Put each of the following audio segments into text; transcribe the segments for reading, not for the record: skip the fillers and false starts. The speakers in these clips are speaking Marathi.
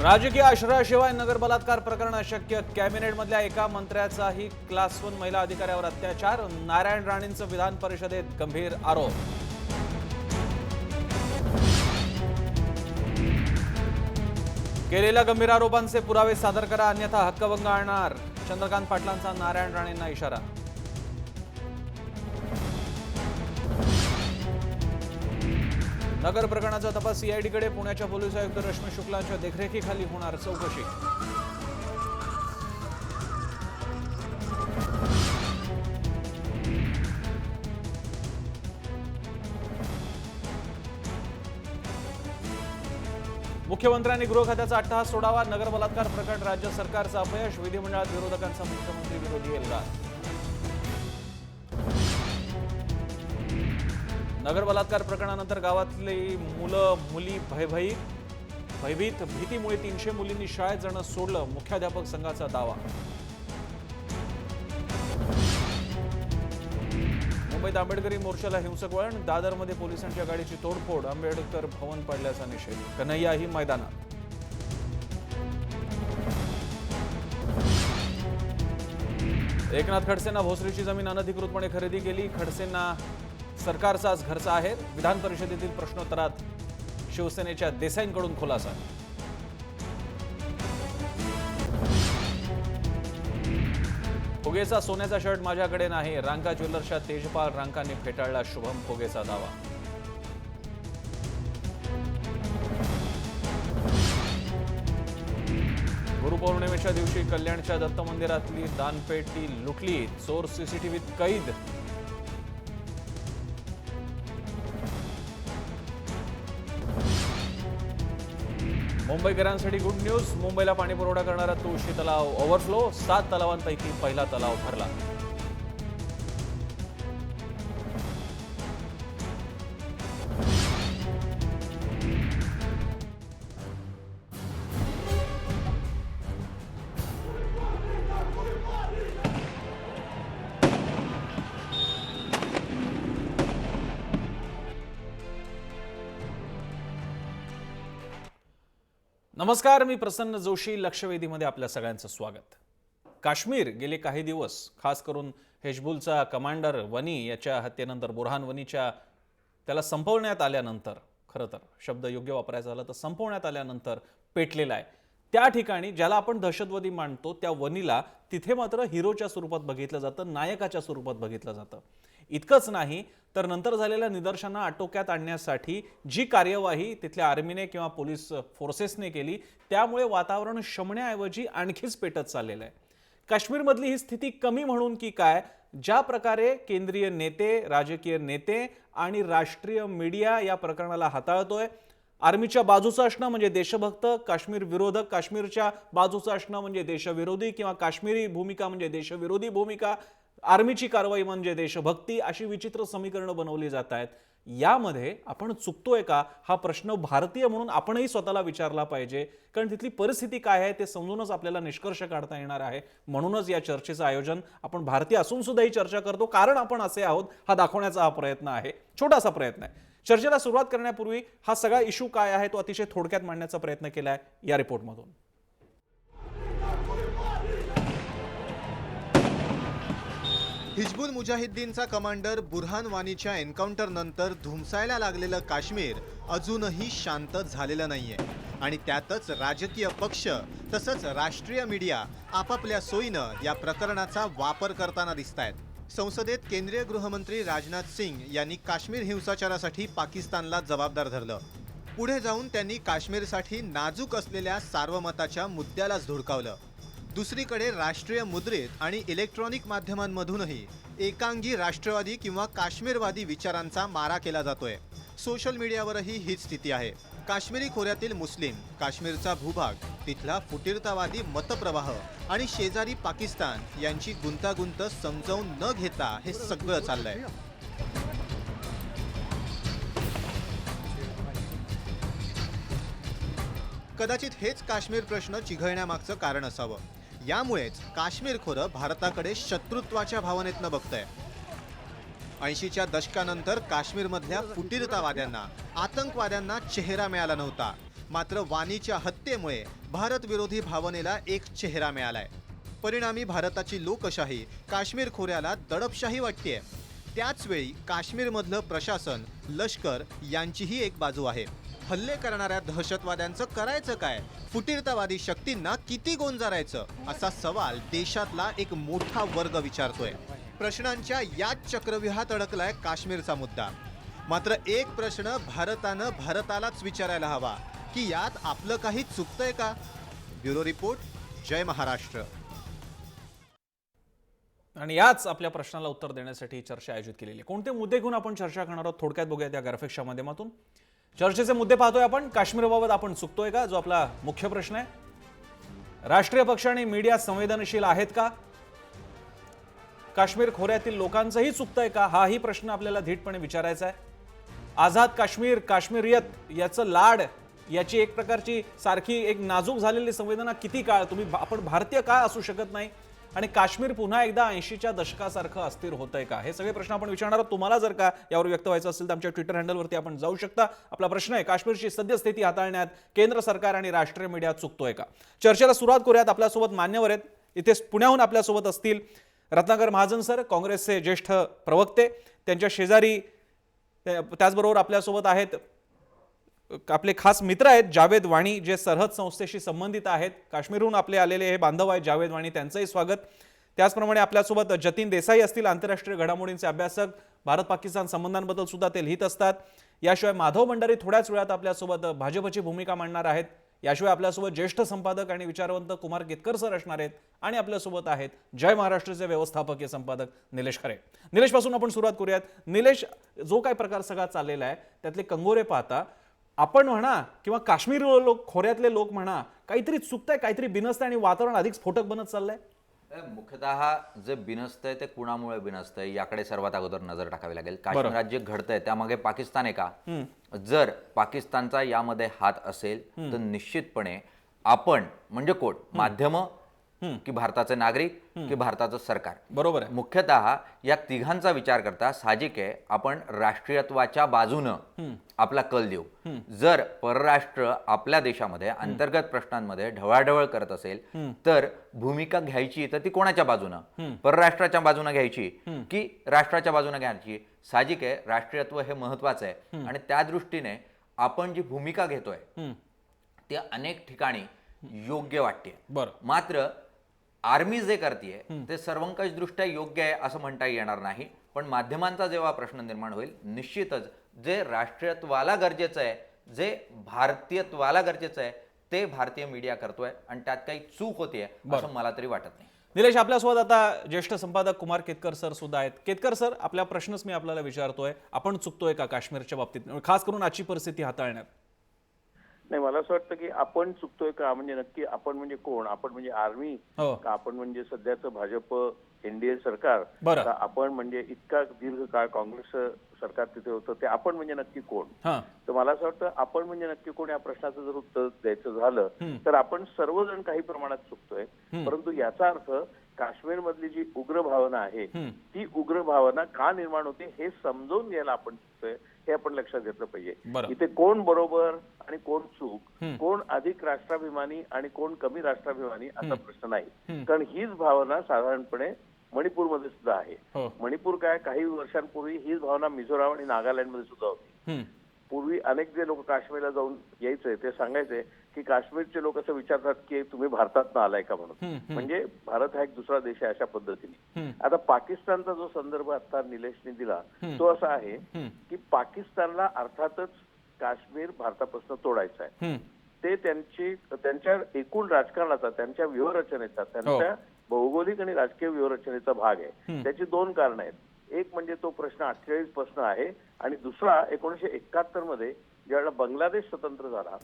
राजकीय आश्रयाशिवाय नगर बलात्कार प्रकरण अशक्य। कॅबिनेटमधल्या एका मंत्र्याचाही क्लास 1 महिला अधिकाऱ्यावर अत्याचार। नारायण राणेंचं विधान परिषदेत गंभीर आरोप। केलेल्या गंभीर आरोपांचे पुरावे सादर करा, अन्यथा हक्कभंग आणणार। चंद्रकांत पाटलांचा नारायण राणेंना इशारा। नगर प्रकरणाचा तपास सीआयडीकडे। पुण्याच्या पोलीस आयुक्त रश्मी शुक्लांच्या देखरेखीखाली होणार चौकशी। मुख्यमंत्र्यांनी गृह खात्याचा अट्टहास सोडावा। नगर बलात्कार प्रकरण राज्य सरकारचं अपयश। विधिमंडळात विरोधकांचा मुख्यमंत्री विरोधी एल्गार। नगर बलात्कार प्रकरणानंतर गावातली मुलं मुली भयभीत। भीतीमुळे 300 मुलींनी शाळेत जाणं सोडलं, मुख्याध्यापक संघाचा दावा। मुंबईत आंबेडकरी मोर्चाला हिंसक वळण। दादरमध्ये पोलिसांच्या गाडीची तोडफोड। आंबेडकर भवन पाडल्याचा निषेध। कन्हैयाही मैदानात। एकनाथ खडसेंना भोसरीची जमीन अनधिकृतपणे खरेदी केली। खडसेंना सरकारचाच घरचा आहे। विधान परिषदेतील प्रश्नोत्तरात शिवसेनेच्या देसाईंकडून खुलासा। फुगेचा सोन्याचा शर्ट माझ्याकडे नाही। रांका ज्वेलर्सच्या तेजपाल रांकाने फेटाळला शुभम फुगेचा दावा। गुरुपौर्णिमेच्या दिवशी कल्याणच्या दत्त मंदिरातली दानपेटी लुटली। चोर सीसीटीव्हीत कैद। मुंबईकरांसाठी गुड न्यूज। मुंबईला पाणीपुरवठा करणारा तुळशी तलाव ओव्हरफ्लो। 7 तलावांपैकी पहिला तलाव भरला। नमस्कार, मी प्रसन्न जोशी। लक्षवेधीमध्ये आपल्या सगळ्यांचं स्वागत। काश्मीर गेले काही दिवस, खास करून हिजबुलचा कमांडर वनी याच्या हत्येनंतर, बुरहान वनीच्या त्याला संपवण्यात आल्यानंतर, खरं तर शब्द योग्य वापरायचा झाला तर संपवण्यात आल्यानंतर पेटलेला आहे। त्या ठिकाणी ज्याला आपण दहशतवादी मानतो त्या वनीला तिथे मात्र हिरोच्या स्वरूपात बघितलं जातं, नायकाच्या स्वरूपात बघितलं जातं। इतकंच नाही तर नंतर झालेल्या निदर्शनांना आटोक्यात आणण्यासाठी जी कार्यवाही तिथल्या आर्मीने किंवा पोलीस फोर्सेसने केली, त्यामुळे वातावरण शमण्याऐवजी आणखीच पेटत चाललेलं आहे। काश्मीरमधली ही स्थिती कमी म्हणून की काय, ज्या प्रकारे केंद्रीय नेते, राजकीय नेते आणि राष्ट्रीय मीडिया या प्रकरणाला हाताळतोय, आर्मीच्या बाजूचं असणं म्हणजे देशभक्त, काश्मीर विरोधक काश्मीरच्या बाजूचं असणं म्हणजे देशविरोधी, किंवा काश्मीरी भूमिका म्हणजे देशविरोधी भूमिका, आर्मीची कारवाई म्हणजे देशभक्ती, अशी विचित्र समीकरणं बनवली जात आहेत। यामध्ये आपण चुकतोय का, हा प्रश्न भारतीय म्हणून आपणही स्वतःला विचारला पाहिजे, कारण तिथली परिस्थिती काय आहे ते समजूनच आपल्याला निष्कर्ष काढता येणार आहे। म्हणूनच या चर्चेचं आयोजन आपण भारतीय असून सुद्धा ही चर्चा करतो, कारण आपण असे आहोत हा दाखवण्याचा हा प्रयत्न आहे, छोटासा प्रयत्न आहे। चर्चेला सुरुवात करण्यापूर्वी हा सगळा इश्यू काय आहे तो अतिशय थोडक्यात मांडण्याचा प्रयत्न केलाय या रिपोर्टमधून। हिजबुल मुजाहिद्दीनचा कमांडर बुरहान वानीच्या एन्काउंटर नंतर धुमसायला लागलेलं काश्मीर अजूनही शांत झालेलं नाहीये, आणि त्यातच राजकीय पक्ष तसंच राष्ट्रीय मीडिया आपापल्या सोयीनं या प्रकरणाचा वापर करताना दिसतायत। संसदेत केंद्रीय गृहमंत्री राजनाथ सिंग यांनी काश्मीर हिंसाचारासाठी पाकिस्तानला जबाबदार धरलं। पुढे जाऊन त्यांनी काश्मीरसाठी नाजूक असलेल्या सार्वमताच्या मुद्द्यालाच धुडकावलं। दुसरीकडे राष्ट्रीय मुद्रित आणि इलेक्ट्रॉनिक माध्यमांमधूनही एकांगी राष्ट्रवादी किंवा काश्मीरवादी विचारांचा मारा केला जातोय। सोशल मीडियावरही हीच स्थिती आहे। काश्मीरी खोऱ्यातील मुस्लिम, काश्मीरचा भूभाग, तिथला फुटीरतावादी मतप्रवाह आणि शेजारी पाकिस्तान यांची गुंतागुंत समजावून न घेता हे सगळं चाललंय। कदाचित हेच काश्मीर प्रश्न चिघळण्यामागचं कारण असावं। यामुळेच काश्मीर खोरं भारताकडे शत्रुत्वाच्या भावनेतनं बघतंय। 80च्या दशकानंतर काश्मीरमधल्या फुटीरतावाद्यांना, आतंकवाद्यांना चेहरा मिळाला नव्हता। मात्र वानीच्या हत्येमुळे भारत विरोधी भावनेला एक चेहरा मिळालाय. परिणामी भारताची लोकशाही काश्मीर खोऱ्याला दडपशाही वाटतेय. त्याच वेळी काश्मीरमधलं प्रशासन, लष्कर यांचीही एक बाजू आहे. हल्ले करणाऱ्या दहशतवाद्यांचं करायचं काय? फुटीरतावादी शक्तींना किती गोंजारायचं? असा सवाल देशातला एक मोठा वर्ग विचारतोय. प्रश्नांच्या याच चक्रव्यूहात अडकलाय काश्मीरचा मुद्दा. मात्र एक प्रश्न भारतालाच विचारायला हवा की यात आपलं काही चुकतंय का? ब्युरो रिपोर्ट, जय महाराष्ट्र. आणि याच आपल्या प्रश्नाला उत्तर देण्यासाठी चर्चा आयोजित केलेली आहे. कोणते मुद्दे घेऊन आपण चर्चा करणार आहोत थोडक्यात बघूया त्या ग्राफिक्सच्या माध्यमातून. चर्चेचे मुद्दे पाहतोय आपण. काश्मीरबाबत आपण चुकतोय का, जो आपला मुख्य प्रश्न आहे. राष्ट्रीय पक्ष आणि मीडिया संवेदनशील आहेत का? काश्मीर खोऱ्यातील लोकांचंही चुकतंय का, हाही प्रश्न आपल्याला धीटपणे विचारायचा आहे. आझाद काश्मीर, काश्मीरियत याचं लाड, याची एक प्रकारची सारखी एक नाजूक झालेली संवेदना किती काळ आपण भारतीय का असू शकत नाही? आणि काश्मीर पुन्हा एकदा 80च्या दशकासारखं अस्थिर होतंय का? हे सगळे प्रश्न आपण विचारणार आहोत. तुम्हाला जर का यावर व्यक्त व्हायचं असेल तर आमच्या ट्विटर हँडलवरती आपण जाऊ शकता. आपला प्रश्न आहे, काश्मीरची सद्यस्थिती हाताळण्यात केंद्र सरकार आणि राष्ट्रीय मीडिया चुकतोय का? चर्चेला सुरुवात करूयात. आपल्यासोबत मान्यवर आहेत. इथे पुण्याहून आपल्यासोबत असतील रत्नाकर महाजन सर, काँग्रेसचे ज्येष्ठ प्रवक्ते. त्यांच्या शेजारी त्याचबरोबर आपल्यासोबत आहेत आपले खास मित्र आहेत जावेद वाणी, जे सरहद संस्थेशी संबंधित आहेत. काश्मीरहून आपले आलेले हे बांधव आहेत जावेद वाणी, त्यांचंही स्वागत. त्याचप्रमाणे आपल्यासोबत जतीन देसाई असतील, आंतरराष्ट्रीय घडामोडींचे अभ्यासक, भारत पाकिस्तान संबंधांबद्दल सुद्धा ते लिहित असतात. याशिवाय माधव भंडारी थोड्याच वेळात आपल्यासोबत भाजपची भूमिका मांडणार आहेत. याशिवाय आपल्यासोबत ज्येष्ठ संपादक आणि विचारवंत कुमार केतकर सर असणार आहेत. आणि आपल्यासोबत आहेत जय महाराष्ट्रचे व्यवस्थापकीय संपादक निलेश खरे. निलेश पासून आपण सुरुवात करूयात. निलेश, जो काय प्रकार सगळा चाललेला आहे त्यातले कंगोरे पाहता आपण म्हणा किंवा काश्मीर खोऱ्यातले लोक म्हणा, काहीतरी चुकतंय, काहीतरी बिनसतंय आणि वातावरण अधिक स्फोटक बनत चाललंय. मुख्यतः जे बिनसतंय ते कुणामुळे बिनसतंय याकडे सर्वात अगोदर नजर टाकावी लागेल. काश्मीरात जे घडतंय त्यामागे पाकिस्तान आहे का? जर पाकिस्तानचा यामध्ये हात असेल तर निश्चितपणे आपण म्हणजे कोण, माध्यम की भारताचे नागरिक की भारताचं सरकार, बरोबर आहे, मुख्यतः या तिघांचा विचार करता साहजिक आहे आपण राष्ट्रीयत्वाच्या बाजूनं आपला कल देऊ. जर परराष्ट्र आपल्या देशामध्ये अंतर्गत प्रश्नांमध्ये ढवळाढवळ करत असेल तर भूमिका घ्यायची तर ती कोणाच्या बाजूनं, परराष्ट्राच्या बाजूनं घ्यायची की राष्ट्राच्या बाजूनं घ्यायची? साहजिक आहे राष्ट्रीयत्व हे महत्वाचं आहे आणि त्या दृष्टीने आपण जी भूमिका घेतोय ती अनेक ठिकाणी योग्य वाटते. मात्र आर्मी जे करते ते सर्वंकष दृष्ट्या योग्य आहे असं म्हणता येणार नाही. पण माध्यमांचा जेव्हा प्रश्न निर्माण होईल, निश्चितच जे राष्ट्रीयत्वाला गरजेचं आहे, जे भारतीयत्वाला गरजेचं आहे ते भारतीय मीडिया करतोय आणि त्यात काही चूक होतीये असं मला तरी वाटत नाही. निलेश, आपल्यासोबत आता ज्येष्ठ संपादक कुमार केतकर सर सुद्धा आहेत. केतकर सर, आपला प्रश्नच मी आपल्याला विचारतोय, आपण चुकतोय का काश्मीरच्या बाबतीत, खास करून आजची परिस्थिती हाताळण्यात? नाही, मला असं वाटतं की आपण चुकतोय का, म्हणजे नक्की आपण म्हणजे कोण? आपण म्हणजे आर्मी का? आपण म्हणजे सध्याचं भाजप एनडीए सरकार का? आपण म्हणजे इतका दीर्घ काळ काँग्रेस सरकार तिथे होतं ते आपण म्हणजे नक्की कोण? तर मला असं वाटतं आपण म्हणजे नक्की कोण या प्रश्नाचं जर उत्तर द्यायचं झालं तर आपण सर्वजण काही प्रमाणात चुकतोय. परंतु याचा अर्थ काश्मीर मधली जी उग्र भावना आहे ती उग्र भावना का निर्माण होते हे समजून घ्यायला आपण चुकतोय हे आपण लक्षात घेतलं पाहिजे. इथे कोण बरोबर आणि कोण चूक, कोण अधिक राष्ट्राभिमानी आणि कोण कमी राष्ट्राभिमानी असा प्रश्न नाही. कारण हीच भावना साधारणपणे मणिपूरमध्ये सुद्धा आहे. मणिपूर काय, काही वर्षांपूर्वी हीच भावना मिझोराम आणि नागालँडमध्ये सुद्धा होती. पूर्वी अनेक जे लोक काश्मीरला जाऊन यायचे ते सांगायचे की काश्मीरचे लोक असं विचारतात की तुम्ही भारतात आलाय का म्हणून, म्हणजे भारत हा एक दुसरा देश आहे अशा पद्धतीने. आता पाकिस्तानचा जो संदर्भ आता निलेशने दिला तो असा आहे की पाकिस्तानला अर्थातच काश्मीर भारतापासून तोडायचं आहे. ते त्यांच्या एकूण राजकारणाचा, त्यांच्या व्यूहरचनेचा, त्यांच्या भौगोलिक आणि राजकीय व्यूहरचनेचा भाग आहे. त्याची दोन कारणं आहेत. एक म्हणजे तो प्रश्न 48 पासून आहे आणि दुसरा 1971 मध्ये ज्यावेळेला बांगलादेश स्वतंत्र झाला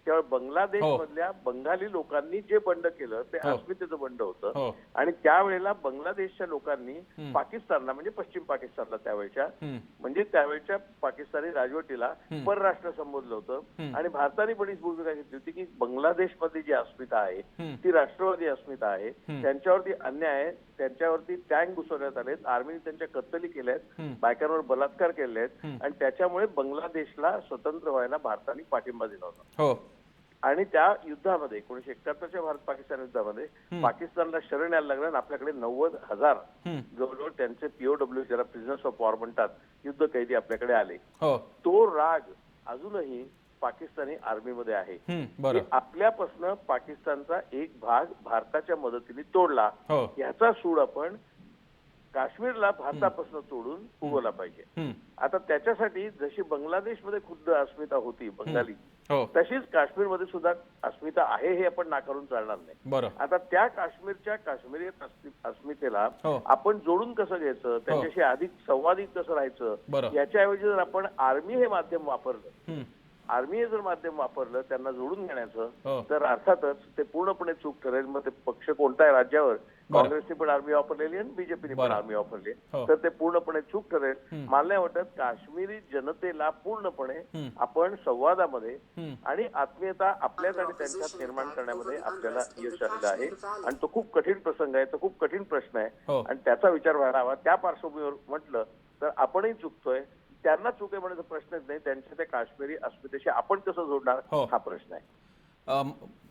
त्यावेळेस बांगलादेश मधल्या बंगाली लोकांनी जे बंड केलं ते अस्मितेचं बंड होतं. आणि त्यावेळेला बांगलादेशच्या लोकांनी पाकिस्तानला म्हणजे पश्चिम पाकिस्तानला त्यावेळच्या पाकिस्तानी राजवटीला परराष्ट्र संबोधलं होतं. आणि भारताने बरीच भूमिका घेतली होती की बांगलादेश मधली जी अस्मिता आहे ती राष्ट्रवादी अस्मिता आहे, त्यांच्यावरती अन्याय आहे, त्यांच्यावरती टँक घुसवण्यात आलेत, आर्मीने त्यांच्या कत्तली केल्यात, बायकांवर बलात्कार केले आहेत आणि त्याच्यामुळे बांगलादेशला स्वतंत्र व्हायला भारताने पाठिंबा दिला होता. आणि त्या युद्धामध्ये 1971च्या भारत पाकिस्तान युद्धामध्ये पाकिस्तानला शरण यायला लागलं आणि आपल्याकडे 90,000 जवळजवळ त्यांचे POW ज्याला प्रिझनर्स ऑफ वॉर म्हणतात युद्ध कैदी आपल्याकडे आले. तो राग अजूनही पाकिस्तानी आर्मीमध्ये आहे. आपल्यापासून पाकिस्तानचा एक भाग भारताच्या मदतीने तोडला, याचा सूड आपण काश्मीरला भारतापासून तोडून उगवला पाहिजे. आता त्याच्यासाठी जशी बांगलादेशमध्ये खुद्द अस्मिता होती बंगाली, तशीच काश्मीरमध्ये सुद्धा अस्मिता आहे हे आपण नाकारून चालणार नाही. आता त्या काश्मीरच्या काश्मीरी अस्मितेला आपण जोडून कसं घ्यायचं, त्यांच्याशी अधिक संवादित कसं राहायचं, याच्याऐवजी जर आपण आर्मी हे माध्यम वापरलं, आर्मी हे जर माध्यम वापरलं त्यांना जोडून घेण्याचं, तर अर्थातच ते पूर्णपणे चूक ठरेल. मग ते पक्ष कोणत्याही राज्यावर काँग्रेसने पण आर्मी वापरलेली आणि बीजेपीने पण आर्मी वापरली, तर ते पूर्णपणे चूक ठरेल. मला नाही वाटत काश्मीरी जनतेला पूर्णपणे आपण संवादामध्ये आणि आत्मीयता आपल्यात आणि त्यांच्यात निर्माण करण्यामध्ये आपल्याला यश आलेलं आहे. आणि तो खूप कठीण प्रसंग आहे, तो खूप कठीण प्रश्न आहे आणि त्याचा विचार व्हायला हवा. त्या पार्श्वभूमीवर म्हटलं तर आपणही चुकतोय, त्यांना चुके म्हणण्याचा प्रश्नच नाही, त्यांच्या त्या काश्मीरी अस्मितेशी आपण कसं जोडणार हा प्रश्न आहे.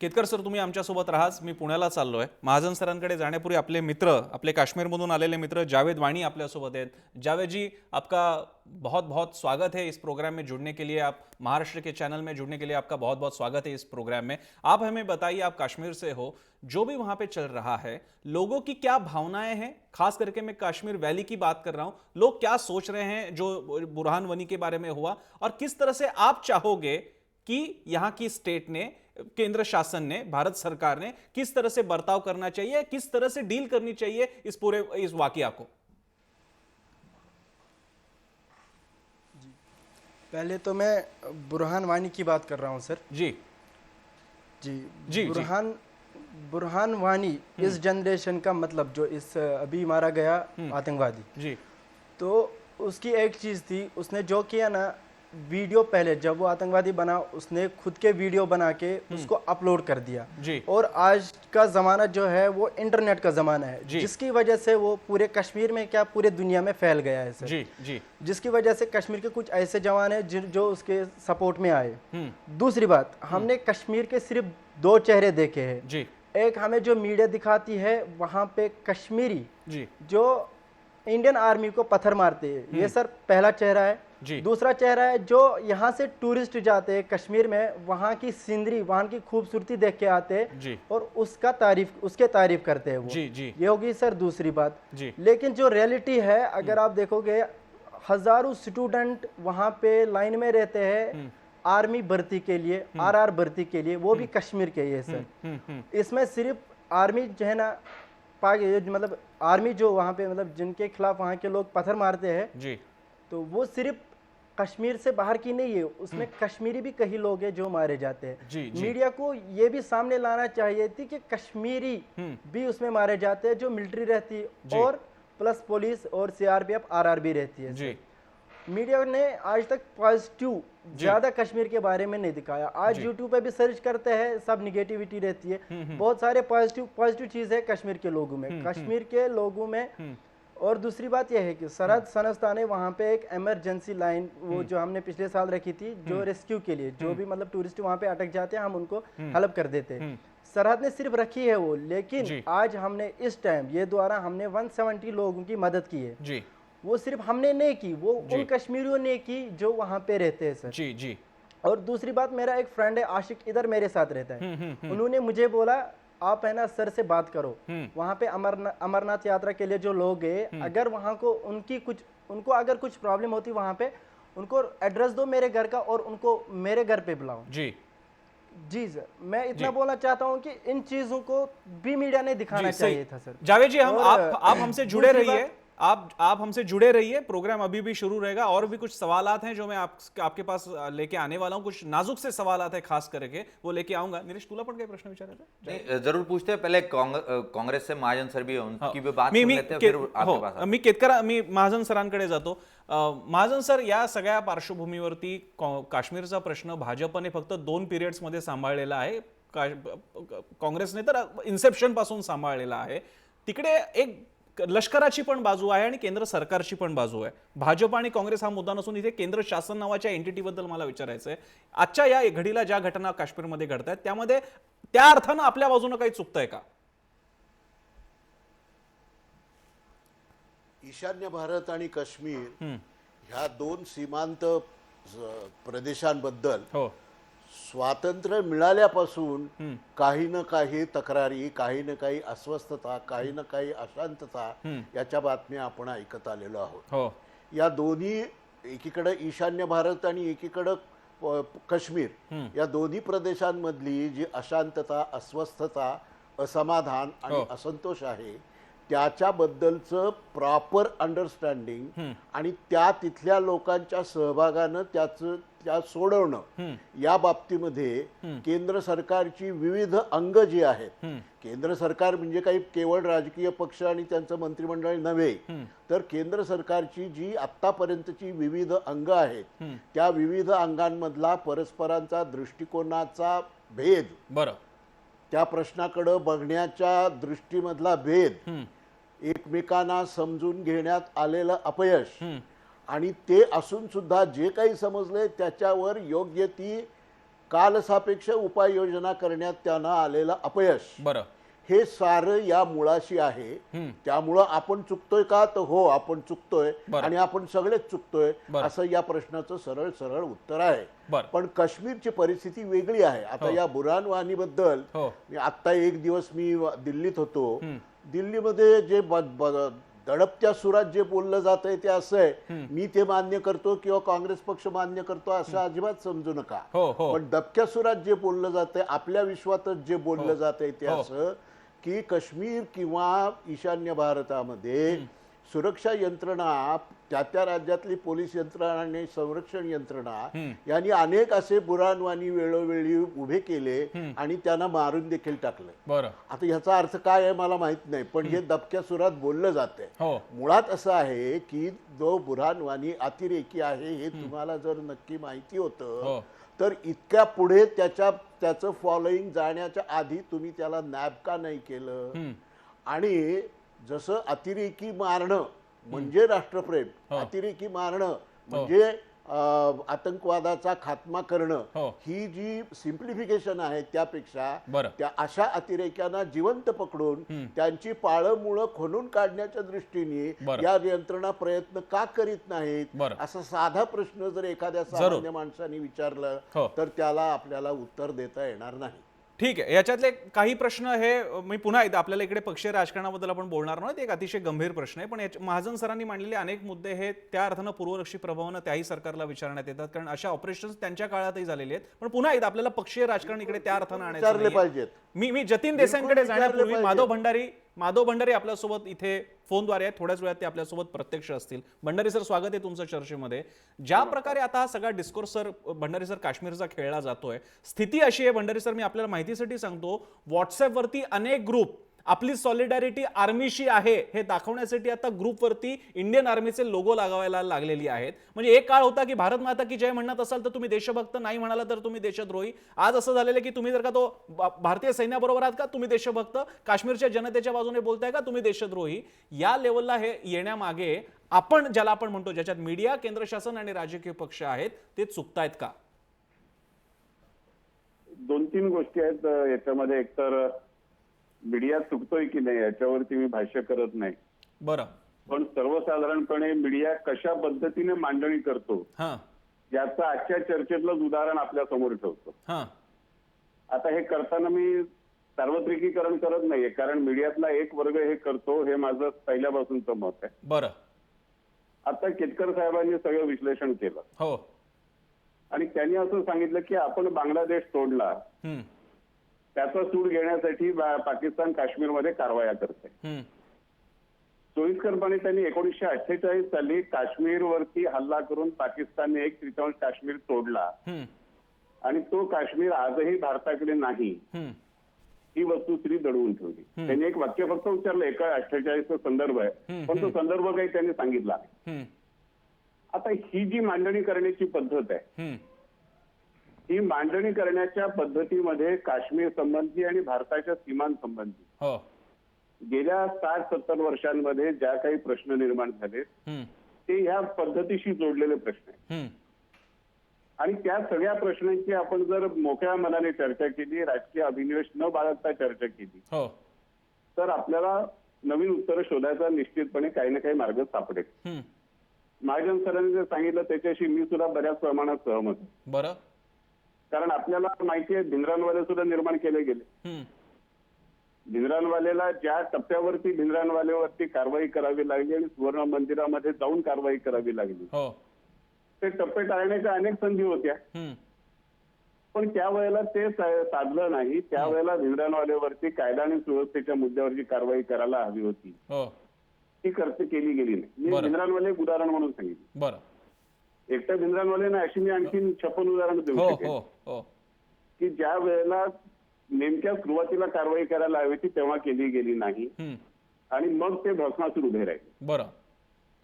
केतकर सर, तुम्ही आमच्यासोबत राहाच. मी पुण्याला चाललोय. महाजन सरांकडे जाण्यापूर्वी आपले मित्र, आपले काश्मीरमधून आलेले मित्र जावेद वाणी आपल्यासोबत आहेत. जावेद जी, आपका बहुत बहुत स्वागत है इस प्रोग्राम में जुड़ने के लिए. आप महाराष्ट्र के चैनल में जुड़ने के लिए आपका बहुत बहुत स्वागत है इस प्रोग्राम में. आप हमें बताइए, आप कश्मीर से हो, जो भी वहां पे चल रहा है, लोगों की क्या भावनाएं हैं? खास करके मैं कश्मीर वैली की बात कर रहा हूं. लोग क्या सोच रहे हैं जो बुरहान वनी के बारे में हुआ, और किस तरह से आप चाहोगे कि यहाँ की स्टेट ने, केंद्र शासन ने, भारत सरकार ने किस तरह से बर्ताव करना चाहिए, किस तरह से डील करनी चाहिए इस वाकया को? पहले तो मैं बुरहान वानी की बात कर रहा हूं सर. जी जी बुरहान वानी इस जनरेशन का, मतलब जो इस अभी मारा गया आतंकवादी जी, तो उसकी एक चीज थी, उसने जो किया ना, वीडियो पहले जब वो आतंकवादी बना उसने खुद के वीडियो बना के उसको अपलोड कर दिया जी. और आज का जमाना जो है वो इंटरनेट का जमाना है, जिसकी वजह से वो पूरे कश्मीर में क्या पूरे दुनिया में फैल गया है सर. जी. जिसकी वजह से कश्मीर के कुछ ऐसे जवान हैं जो उसके सपोर्ट में आए. दूसरी बात, हमने कश्मीर के सिर्फ 2 चेहरे देखे हैं जी. एक हमें जो मीडिया दिखाती है वहां पे कश्मीरी जी जो इंडियन आर्मी को पत्थर मारते हैं, ये सर पहला चेहरा है जी. दूसरा चेहरा है जो यहाँ से टूरिस्ट जाते हैं कश्मीर में, वहाँ की सीनरी, वहाँ की खूबसूरती देख के आते हैं और उसके तारीफ करते हैं वो जी. ये होगी सर दूसरी बात जी. लेकिन जो रियलिटी है, अगर आप देखोगे, हजारों स्टूडेंट वहाँ पे लाइन में रहते हैं आर्मी भर्ती के लिए, RR भर्ती के लिए, वो भी कश्मीर के ये सर. इसमें सिर्फ आर्मी जो है ना, मतलब आर्मी जो वहाँ पे, मतलब जिनके खिलाफ वहाँ के लोग पत्थर मारते हैं जी, तो वो सिर्फ कश्मीर से बाहर की नहीं है, उसमें कश्मीरी भी कई लोग हैं जो मारे जाते हैं जी. मीडिया को ये भी सामने लाना चाहिए थी कि कश्मीरी भी उसमें मारे जाते हैं जो मिलिट्री रहती है, और प्लस पुलिस और CRPF RR भी रहती है जी. मीडिया ने आज तक पॉजिटिव ज्यादा कश्मीर के बारे में नहीं दिखाया. आज यूट्यूब पे भी सर्च करते हैं, सब निगेटिविटी रहती है. बहुत सारे पॉजिटिव चीज है कश्मीर के लोगों में, और दूसरी बात यह है कि सरहद सनस्ता ने वहाँ पे एक इमरजेंसी लाइन, वो जो हमने पिछले साल रखी थी, जो रेस्क्यू के लिए, जो भी मतलब टूरिस्ट वहाँ पे अटक जाते हैं, हम उनको हेल्प कर देते हैं. सरहद ने सिर्फ रखी है वो, लेकिन आज हमने इस टाइम ये द्वारा हमने 170 लोगों की मदद की है जी. वो सिर्फ हमने नहीं की, वो उन कश्मीरियों ने की जो वहाँ पे रहते हैं सर जी. और दूसरी बात, मेरा एक फ्रेंड है आशिक, इधर मेरे साथ रहता है. उन्होंने मुझे बोला, आप है ना सर से बात करो, वहाँ पे अमरनाथ यात्रा के लिए जो लोग गए, अगर वहाँ को उनको अगर कुछ प्रॉब्लम होती वहाँ पे, उनको एड्रेस दो मेरे घर का और उनको मेरे घर पे बुलाओ जी सर. मैं इतना बोलना चाहता हूँ कि इन चीजों को भी मीडिया ने दिखाना चाहिए था सर. जावेद जी, आप हमसे जुड़े रहिए, आप हमसे जुड़े रहिए. प्रोग्राम अभी भी शुरू रहेगा. और भी कुछ सवालात हैं जो मैं आपके पास लेके आने वाला हूं. कुछ नाजुक से सवालात हैं खास करके, वो लेके आऊंगा. नीरज, तुला पण काही प्रश्न विचारायचे? जरूर पूछते हैं. पहले काँग्रेस से महाजन सर भी उनकी भी बात सुन लेते हैं, फिर आपके पास. मी महाजन सरांकडे जातो. महाजन सर, या सगळ्या पार्श्वभूमीवरती काश्मीरचा प्रश्न भाजपने फक्त 2 पिरियड्स मध्ये सांभाळलेला आहे. काँग्रेसने तर इन्सेप्शन पासून सांभाळलेला आहे. तिकडे एक लष्कराची पण बाजू आहे आणि केंद्र सरकारची पण बाजू आहे. भाजप आणि काँग्रेस हा मुद्दा नसून इथे केंद्र शासन नावाच्या एंटिटीबद्दल मला विचारायचं आहे. आजच्या या घडीला ज्या घटना काश्मीरमध्ये घडत आहेत त्यामध्ये त्या अर्थानं आपल्या बाजूनं काही चुकतंय का? ईशान्य भारत आणि काश्मीर ह्या दोन सीमांत प्रदेशांबद्दल स्वातंत्र्य मिळाल्यापासून काही ना काही तक्रारी, काही ना काही अस्वस्थता, काही ना काही अशांतता याच्या बातम्या आपण ऐकत आलेलो आहोत. या दोन्ही, एकीकडे ईशान्य भारत आणि एकीकडे काश्मीर, या दोन्ही प्रदेशांमधली जी अशांतता, अस्वस्थता, असमाधान आणि असंतोष आहे त्याच्याबद्दलचं प्रॉपर अंडरस्टँडिंग आणि त्या तिथल्या लोकांच्या सहभागानं त्या सोडवणं या बाबतीमध्ये केंद्र सरकारची विविध अंग जी आहेत, केंद्र सरकार म्हणजे काही केवळ राजकीय पक्ष आणि त्यांचं मंत्रिमंडळ नव्हे, तर केंद्र सरकारची जी आतापर्यंतची विविध अंग आहेत त्या विविध अंगांमधला परस्परांचा दृष्टिकोनाचा भेद, त्या प्रश्नाकडे बघण्याच्या दृष्टीमधला भेद, एकमेकांना समजून घेण्यात आलेलं अपयश आणि ते असून सुद्धा जे काही समजले त्याच्यावर योग्य ती कालसापेक्ष उपाययोजना करण्यात त्यांना आलेलं अपयश, हे सारं या मुळाशी आहे. त्यामुळं आपण चुकतोय का? तर हो, आपण चुकतोय आणि आपण सगळेच चुकतोय असं या प्रश्नाचं सरळ सरळ उत्तर आहे. पण काश्मीरची परिस्थिती वेगळी आहे. आता या बुरहान वानीबद्दल आता एक दिवस मी दिल्लीत होतो. दिल्लीमध्ये जे दडपत्या सुरात जे बोललं जात आहे ते असं आहे, मी ते मान्य करतो किंवा काँग्रेस पक्ष मान्य करतो असं अजिबात समजू नका. पण दबक्या सुरात जे बोललं जात आहे, आपल्या विश्वातच जे बोललं जात आहे ते असं की काश्मीर किंवा ईशान्य भारतामध्ये सुरक्षा यंत्रणा, त्या राज्यातली पोलीस यंत्रणा आणि संरक्षण यंत्रणा यांनी अनेक असे बुरहानवानी वेळोवेळी उभे केले आणि त्यांना मारून देखील टाकले. आता ह्याचा अर्थ काय आहे मला माहित नाही, पण हे दबक्या सुरात बोललं जाते. मुळात असं आहे की जो बुरहानवानी अतिरेकी आहे हे तुम्हाला जर नक्की माहिती होतं तर इतक्या पुढे त्याचं फॉलोईंग जाण्याच्या आधी तुम्ही त्याला नॅब का नाही केलं? आणि जसं अतिरेकी मारणं म्हणजे राष्ट्रप्रेम, अतिरेकी मारणं म्हणजे आतंकवादाचा खात्मा करणं, ही जी सिम्प्लिफिकेशन आहे त्यापेक्षा त्या अशा अतिरेक्यांना जिवंत पकडून त्यांची पाळंमुळं खोलून काढण्याच्या दृष्टीने या यंत्रणा प्रयत्न का करीत नाहीत असा साधा प्रश्न जर एखाद्या सामान्य माणसाने विचारलं तर त्याला आपल्याला उत्तर देता येणार नाही. ठीक आहे. याच्यातले काही प्रश्न हे मी पुन्हा एकदा, आपल्याला इकडे पक्षीय राजकारणाबद्दल आपण बोलणार नाही, एक अतिशय गंभीर प्रश्न आहे, पण महाजन सरांनी मांडलेले अनेक मुद्दे हे त्या अर्थानं पूर्वलक्षी प्रभावानं त्याही सरकारला विचारण्यात येतात, कारण अशा ऑपरेशन्स त्यांच्या काळातही झालेले आहेत. पण पुन्हा एकदा आपल्याला पक्षीय राजकारण इकडे त्या अर्थानं आणायचं पाहिजे. मी जतीन देसाईंकडे जाण्यापूर्वी माधव भंडारी आपल्यासोबत इथे फोनद्वारे आहेत. थोड्याच वेळात ते आपल्यासोबत प्रत्यक्ष असतील. भंडारी सर, स्वागत आहे तुमचं चर्चेमध्ये. ज्या प्रकारे आता हा सगळा डिस्कोर्स सर भंडारी सर काश्मीरचा खेळला जातोय, स्थिती अशी आहे भंडारी सर, मी आपल्याला माहितीसाठी सांगतो, व्हॉट्सअपवरती अनेक ग्रुप आपली सॉलिडॅरिटी आर्मीशी आहे हे दाखवण्यासाठी आता ग्रुपवरती इंडियन आर्मीचे लोगो लागावायला लागलेली आहेत. म्हणजे एक काळ होता की भारत माता की जय म्हणत असाल तर तुम्ही देशभक्त, नाही म्हणाला तर तुम्ही देशद्रोही. आज असं झालेलं की तुम्ही जर का तो भारतीय सैन्याबरोबर आहात का तुम्ही देशभक्त, काश्मीरच्या जनतेच्या बाजूने बोलताय का तुम्ही देशद्रोही. या लेवलला हे येण्यामागे आपण ज्याला आपण म्हणतो, ज्याच्यात मीडिया, केंद्र शासन आणि राजकीय पक्ष आहेत, ते चुकतायत का? 2-3 गोष्टी आहेत याच्यामध्ये. एकतर मीडिया चुकतोय की नाही याच्यावरती मी भाष्य करत नाही, पण सर्वसाधारणपणे मीडिया कशा पद्धतीने मांडणी करतो याचं आजच्या चर्चेतलं उदाहरण आपल्या समोर ठेवतो. आता हे करताना मी सार्वत्रिकीकरण करत नाहीये, कारण मीडियातला एक वर्ग हे करतो हे माझं पहिल्यापासूनचं मत आहे. आता केतकर साहेबांनी सगळं विश्लेषण केलं आणि त्यांनी असं सांगितलं की आपण बांगलादेश तोडला, त्याचा सूड घेण्यासाठी पाकिस्तान काश्मीरमध्ये कारवाया करते. सोयीस्करपणे त्यांनी 1948 साली काश्मीरवरती हल्ला करून पाकिस्तानने 1/3 काश्मीर तोडला आणि तो काश्मीर आजही भारताकडे नाही ही वस्तुस्थिती दडवून ठेवली. त्यांनी एक वाक्य फक्त उच्चारलं, 48चा संदर्भ आहे, पण तो संदर्भ काही त्यांनी सांगितला नाही. आता ही जी मांडणी करण्याची पद्धत आहे, ही मांडणी करण्याच्या पद्धतीमध्ये काश्मीर संबंधी आणि भारताच्या सीमांसंबंधी गेल्या 60-70 वर्षांमध्ये ज्या काही प्रश्न निर्माण झाले ते ह्या पद्धतीशी जोडलेले प्रश्न आहेत. आणि त्या सगळ्या प्रश्नांची आपण जर मोकळ्या मनाने चर्चा केली, राजकीय अभिनिवेश न बाळगता चर्चा केली, तर आपल्याला नवीन उत्तरं शोधायचा निश्चितपणे काही ना काही मार्ग सापडेल. महाजन सरांनी जे सांगितलं त्याच्याशी मी सुद्धा बऱ्याच प्रमाणात सहमत आहे. बरं. कारण आपल्याला माहिती आहे भिंद्रानवाले सुद्धा निर्माण केले गेले. भिंद्रानवालेला ज्या टप्प्यावरती भिंद्रानवालेवरती कारवाई करावी लागली आणि सुवर्ण मंदिरामध्ये जाऊन कारवाई करावी लागली, ते टप्पे टाळण्याच्या अनेक संधी होत्या, पण त्यावेळेला ते साधलं नाही. त्यावेळेला भिंद्रानवालेवरती कायदा आणि सुव्यवस्थेच्या मुद्द्यावरची कारवाई करायला हवी होती, ती केली गेली नाही. मी भिंद्रानवाले एक उदाहरण म्हणून सांगितलं. बरं. एकट्या भिंद्रानवाले ना अशी मी आणखी 56 उदाहरण देऊ शकेन की ज्या वेळेला नेमक्या सुरुवातीला कारवाई करायला हवी ती तेव्हा केली गेली नाही आणि मग ते भस्मासूर उभे राहिले. बरं.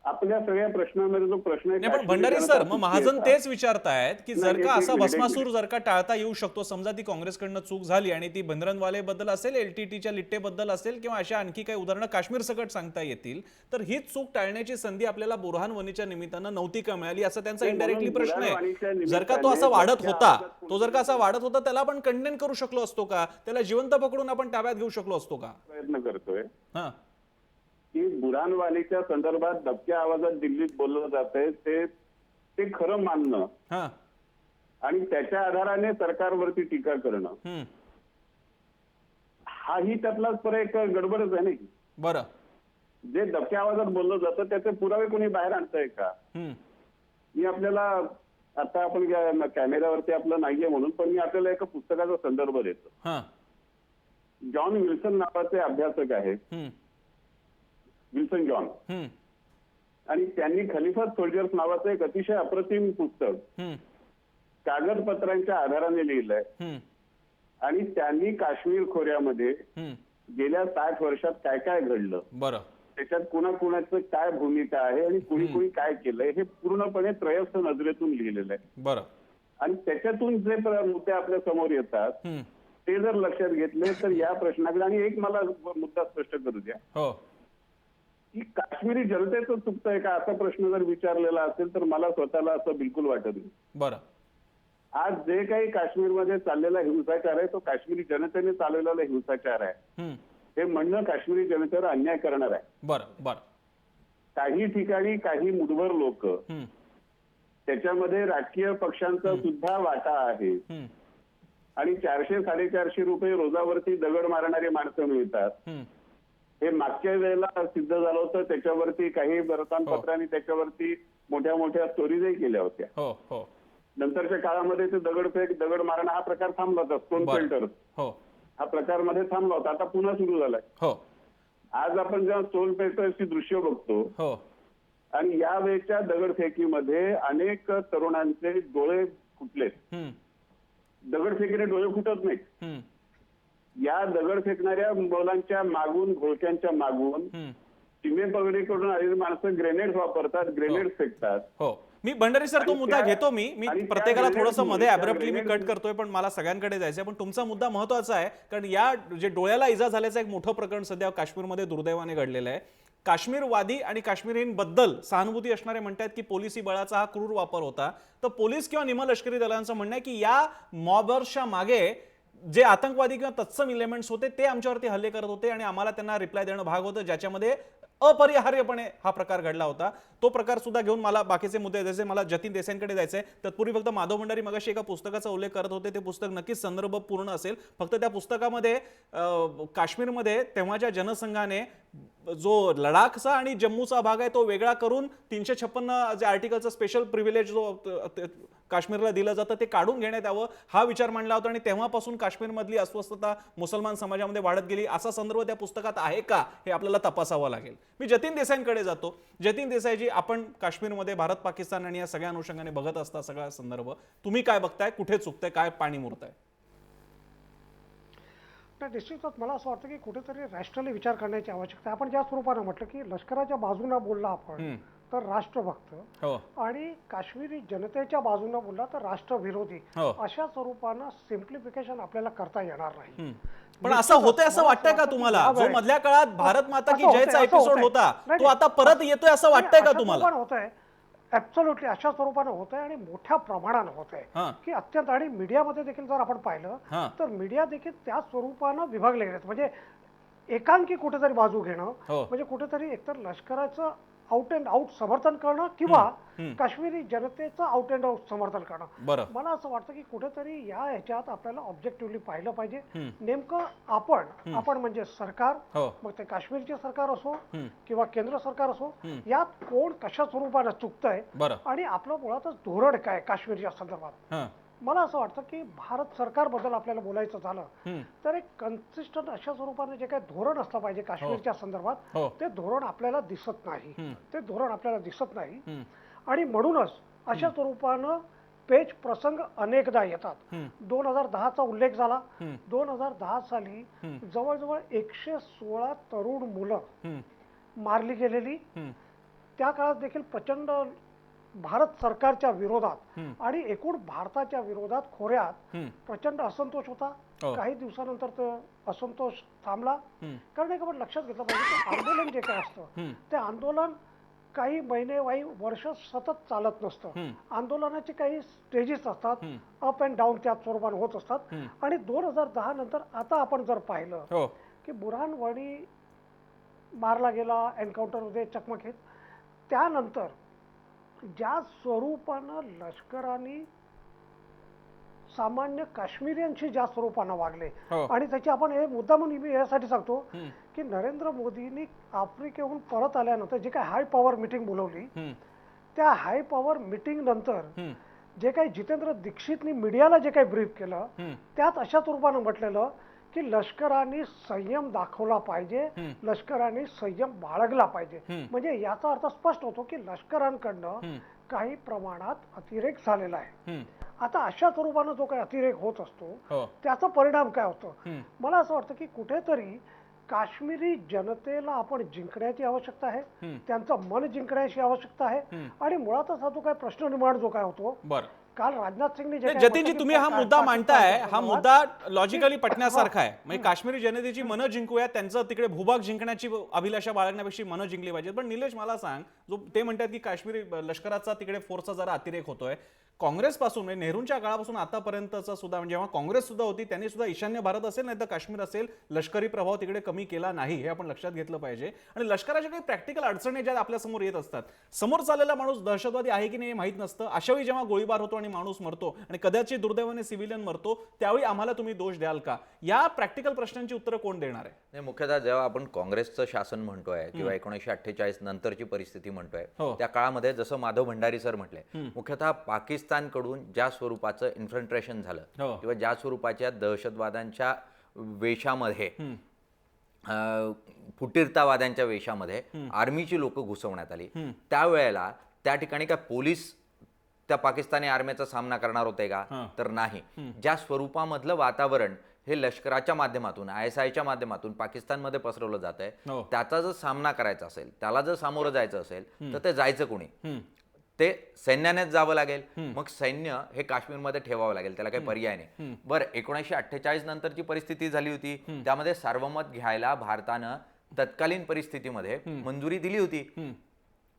आपल्या सगळ्या प्रश्नांमध्ये जो प्रश्न आहे, पण भंडारी सर, मग महाजन तेच विचारतायत की जर का असा भस्मासूर जर का टाळता येऊ शकतो, समजा ती काँग्रेसकडनं चूक झाली आणि ती भिंद्रनवाले बद्दल असेल, LTTच्या लिट्टेबद्दल असेल किंवा अशा आणखी काही उदाहरणं काश्मीर सकट सांगता येतील, तर हीच चूक टाळण्याची संधी आपल्याला बुरहान वनीच्या निमित्तानं नव्हती का मिळाली, असं त्यांचा इनडायरेक्टली प्रश्न आहे. जर का तो असा वाढत होता त्याला आपण कंडेन करू शकलो असतो का? त्याला जिवंत पकडून आपण ताब्यात घेऊ शकलो असतो का? प्रयत्न करतोय की बुरहानवालीच्या संदर्भात दबक्या आवाजात दिल्लीत बोललं जातंय ते खरं मानणं आणि त्याच्या आधाराने सरकारवरती टीका करणं, हाही त्यातलाच पर एक गडबडच आहे. नाही बरं. जे दबक्या आवाजात बोललं जातं त्याचे पुरावे कोणी बाहेर आणतंय का? मी आपल्याला आता आपण कॅमेऱ्यावरती आपलं नाहीये म्हणून, पण मी आपल्याला एका पुस्तकाचा संदर्भ देतो. जॉन विल्सन नावाचे अभ्यासक आहेत, विल्सन जॉन, आणि त्यांनी खलिफत सोल्जर्स नावाचं एक अतिशय अप्रतिम पुस्तक कागदपत्रांच्या आधाराने लिहिलंय. आणि त्यांनी काश्मीर खोऱ्यामध्ये गेल्या 60 वर्षात काय काय घडलं, बरं, त्याच्यात कुणाकुणाचं काय भूमिका आहे आणि कुणी कुणी काय केलंय हे पूर्णपणे त्रयस्थ नजरेतून लिहिलेलं आहे. बरं. आणि त्याच्यातून जे मुद्दे आपल्या समोर येतात ते जर लक्षात घेतले तर या प्रश्नाकडे, आणि एक मला मुद्दा स्पष्ट करू द्या की काश्मीरी जनतेचं चुकतंय का असा प्रश्न जर विचारलेला असेल तर मला स्वतःला असं बिलकुल वाटत नाही. बरं. आज जे काही काश्मीरमध्ये चाललेला हिंसाचार आहे तो काश्मीरी जनतेने चालवलेला हिंसाचार आहे. हे म्हणणं काश्मीरी जनतेवर अन्याय करणार आहे. बरं बरं. काही ठिकाणी काही मुठभर लोक त्याच्यामध्ये राजकीय पक्षांचा सुद्धा वाटा आहे आणि 400-450 रुपये रोजावरती दगड मारणारी माणसं मिळतात. हे मागच्या वेळेला सिद्ध झालं होतं. त्याच्यावरती काही वर्तमानपत्रांनी त्याच्यावरती मोठ्या मोठ्या स्टोरीजही केल्या होत्या. नंतरच्या काळामध्ये ते दगड मारणं हा प्रकार थांबला होता. स्टोन पेल्टर हा प्रकार मध्ये थांबला होता. आता पुन्हा सुरू झालाय. आज आपण जेव्हा स्टोन पेल्टरची दृश्य बघतो आणि या वेळच्या दगडफेकीमध्ये अनेक तरुणांचे डोळे फुटले. दगडफेकीने डोळे फुटत नाहीत. या दगड फेकणाऱ्या मुलांच्या मागून, घोळक्यांच्या मागून चिमे पगडीकडून आलेली माणसं ग्रेनेड वापरतात, ग्रेनेड फेकतात. मी भंडारी सर तो मुद्दा घेतो. मी प्रत्येकाला थोडंसं मध्ये ऍब्रप्टली मी कट करतोय, पण मला सगळ्यांकडे जायचंय. पण तुमचा मुद्दा महत्वाचा आहे, कारण या जे डोळ्याला इजा झाल्याचं एक मोठं प्रकरण सध्या काश्मीरमध्ये दुर्दैवाने घडलेलं आहे. काश्मीरवादी आणि काश्मीरींबद्दल सहानुभूती असणारे म्हणतात की पोलिसी बळाचा हा क्रूर वापर होता. तर पोलीस किंवा निमलष्करी दलांचं म्हणणं आहे की या मॉबर्सच्या मागे जे आतंकवादी किंवा तत्सम इलेमेंट्स होते ते आमच्यावरती हल्ले करत होते आणि आम्हाला त्यांना रिप्लाय देणं भाग होतं, ज्याच्यामध्ये अपरिहार्यपणे हा प्रकार घडला होता. तो प्रकार सुद्धा घेऊन मला बाकीचे मुद्दे द्यायचे. मला जतीन देसाईंकडे जायचंय. तत्पूर्वी फक्त माधव भंडारी मगाशी एका पुस्तकाचा उल्लेख करत होते. ते पुस्तक नक्कीच संदर्भ पूर्ण असेल. फक्त त्या पुस्तकामध्ये काश्मीरमध्ये तेव्हाच्या जनसंघाने जो लडाखचा आणि जम्मूचा भाग आहे तो वेगळा करून 356 जे आर्टिकलचं स्पेशल प्रिव्हिलेज जो काश्मीरला दिलं जातं ते काढून घेण्यात यावं हा विचार मांडला होता. आणि तेव्हापासून काश्मीरमधली अस्वस्थता मुसलमान समाजामध्ये वाढत गेली. असा संदर्भ त्या पुस्तकात आहे का हे आपल्याला तपासावं लागेल. मी जतीन देसाईंकडे जातो. जतीन देसाईजी, आपण काश्मीरमध्ये भारत पाकिस्तान आणि या सगळ्या अनुषंगाने बघत असता सगळा संदर्भ, तुम्ही काय बघताय, कुठे चुकतंय, काय पाणी मुरतंय? निश्चितच मला असं वाटतं की कुठेतरी रॅशनली विचार करण्याची आवश्यकता. आपण ज्या स्वरूपाने म्हटलं की लष्कराच्या बाजूने बोलला आपण, तर राष्ट्रभक्त आणि काश्मीरी जनतेच्या बाजूने बोलला तर राष्ट्रविरोधी अशा स्वरूपानं सिम्प्लिफिकेशन आपल्याला करता येणार नाही. पण असं होतंय असं वाटतंय का तुम्हाला? जो मधल्या काळात भारत माता की जयचा एपिसोड होता तो आता परत येतोय असं वाटतंय का तुम्हाला? होतंय, ऍब्सोल्युटली अशा स्वरूपाने होत आहे आणि मोठ्या प्रमाणात होत आहे की अत्यंत. आणि मीडियामध्ये देखील जर आपण पाहिलं तर मीडिया देखील त्या स्वरूपानं विभागले गेलेत. म्हणजे एकांकी कुठेतरी बाजू घेणं म्हणजे कुठेतरी एकतर लष्कराचं आउट अँड आउट समर्थन करणं किंवा काश्मीरी जनतेचं आउट अँड आउट समर्थन करणं. मला असं वाटतं की कुठेतरी या ह्याच्यात आपल्याला ऑब्जेक्टिव्हली पाहिलं पाहिजे. नेमकं आपण म्हणजे सरकार, मग ते काश्मीरचे सरकार असो किंवा केंद्र सरकार असो, यात कोण कशा स्वरूपानं चुकतंय आणि आपलं मुळातच धोरण काय काश्मीरच्या संदर्भात. मला असं वाटतं की भारत सरकारबद्दल आपल्याला बोलायचं झालं तर एक कन्सिस्टंट अशा स्वरूपाने जे काही धोरण असलं पाहिजे काश्मीरच्या संदर्भात ते धोरण आपल्याला दिसत नाही. ते धोरण आपल्याला दिसत नाही आणि म्हणूनच अशा स्वरूपानं पेच प्रसंग अनेकदा येतात. 2010चा उल्लेख झाला. 2010 साली जवळजवळ 116 तरुण मुलं मारली गेलेली. त्या काळात देखील प्रचंड भारत सरकारच्या विरोधात आणि एकूण भारताच्या विरोधात खोऱ्यात प्रचंड असंतोष होता. काही दिवसानंतर तो असंतोष थांबला. कारण एक आपण लक्षात घेतलं पाहिजे की आंदोलन जे काय असतं ते आंदोलन काही महिने वर्ष सतत चालत नसतं. आंदोलनाचे काही स्टेजेस असतात, अप अँड डाऊन त्या स्वरूपाने होत असतात. आणि 2010 नंतर आता आपण जर पाहिलं की बुरहान वानी मारला गेला एन्काउंटरमध्ये चकमकीत, त्यानंतर ज्या स्वरूपानं लष्कराने सामान्य काश्मीरियांशी ज्या स्वरूपानं वागले आणि त्याची आपण हे मुद्दा म्हणून मी यासाठी सांगतो की नरेंद्र मोदींनी आफ्रिकेहून परत आल्यानंतर जे काही हाय पॉवर मीटिंग बोलवली, त्या हाय पॉवर मीटिंग नंतर जे काही जितेंद्र दीक्षितनी मीडियाला जे काही ब्रीफ केलं त्यात अशा स्वरूपानं म्हटलेलं की लष्कराने संयम दाखवला पाहिजे, लष्कराने संयम बाळगला पाहिजे. म्हणजे याचा अर्थ स्पष्ट होतो की लष्करांकडनं काही प्रमाणात अतिरेक झालेला आहे. आता अशा स्वरूपानं जो काही अतिरेक होत असतो त्याचा परिणाम काय होतो? मला असं वाटतं की कुठेतरी काश्मीरी जनतेला आपण जिंकण्याची आवश्यकता आहे, त्यांचं मन जिंकण्याची आवश्यकता आहे. आणि मुळातच हा जो काही प्रश्न निर्माण जो काय होतो काल राजनाथ सिंगने जतीनजी तुम्ही हा मुद्दा मांडताय, हा मुद्दा लॉजिकली पटण्यासारखा आहे. म्हणजे काश्मीरी जनतेची मनं जिंकूया, त्यांचं तिकडे भूभाग जिंकण्याची अभिलाषा बाळगण्यापेक्षा मनं जिंकली पाहिजेत. पण निलेश मला सांग, जो ते म्हणतात की काश्मीरी लष्कराचा तिकडे फोर्सचा जरा अतिरेक होतोय, काँग्रेसपासून म्हणजे नेहरूंच्या काळापासून आतापर्यंतचा सुद्धा म्हणजे जेव्हा काँग्रेस सुद्धा होती त्यांनी सुद्धा ईशान्य भारत असेल नाही तर काश्मीर असेल लष्करी प्रभाव तिकडे कमी केला नाही, हे आपण लक्षात घेतलं पाहिजे. आणि लष्कराच्या काही प्रॅक्टिकल अडचणी ज्या आपल्या समोर येत असतात, समोर चाललेला माणूस दहशतवादी आहे की नाही हे माहित नसतं. अशावेळी जेव्हा गोळीबार होतो आणि माणूस मरतो आणि कदाचित दुर्दैवाने सिव्हिलियन मरतो, त्यावेळी आम्हाला तुम्ही दोष द्याल का? या प्रॅक्टिकल प्रश्नांची उत्तरं कोण देणार आहे? मुख्यतः जेव्हा आपण काँग्रेसचं शासन म्हणतोय किंवा 1948 नंतरची परिस्थिती म्हणतोय त्या काळामध्ये जसं माधव भंडारी सर म्हटलंय, मुख्यतः पाकिस्तानकडून ज्या स्वरूपाचं इन्फिल्ट्रेशन झालं किंवा ज्या स्वरूपाच्या दहशतवाद्यांच्या वेशामध्ये फुटीरतावाद्यांच्या वेशामध्ये आर्मीची लोक घुसवण्यात आली, त्यावेळेला त्या ठिकाणी काय पोलीस त्या पाकिस्तानी आर्मीचा सामना करणार होते का? तर नाही. ज्या स्वरूपामधलं वातावरण हे लष्कराच्या माध्यमातून ISIच्या माध्यमातून पाकिस्तानमध्ये पसरवलं जात आहे, त्याचा जर सामना करायचा असेल, त्याला जर सामोरं जायचं असेल तर ते जायचं कोणी? ते सैन्यानेच जावं लागेल. मग सैन्य हे काश्मीरमध्ये ठेवावं लागेल, त्याला काही पर्याय नाही. बरं, 1948 नंतरची परिस्थिती झाली होती, त्यामध्ये सार्वमत घ्यायला भारतानं तत्कालीन परिस्थितीमध्ये मंजुरी दिली होती.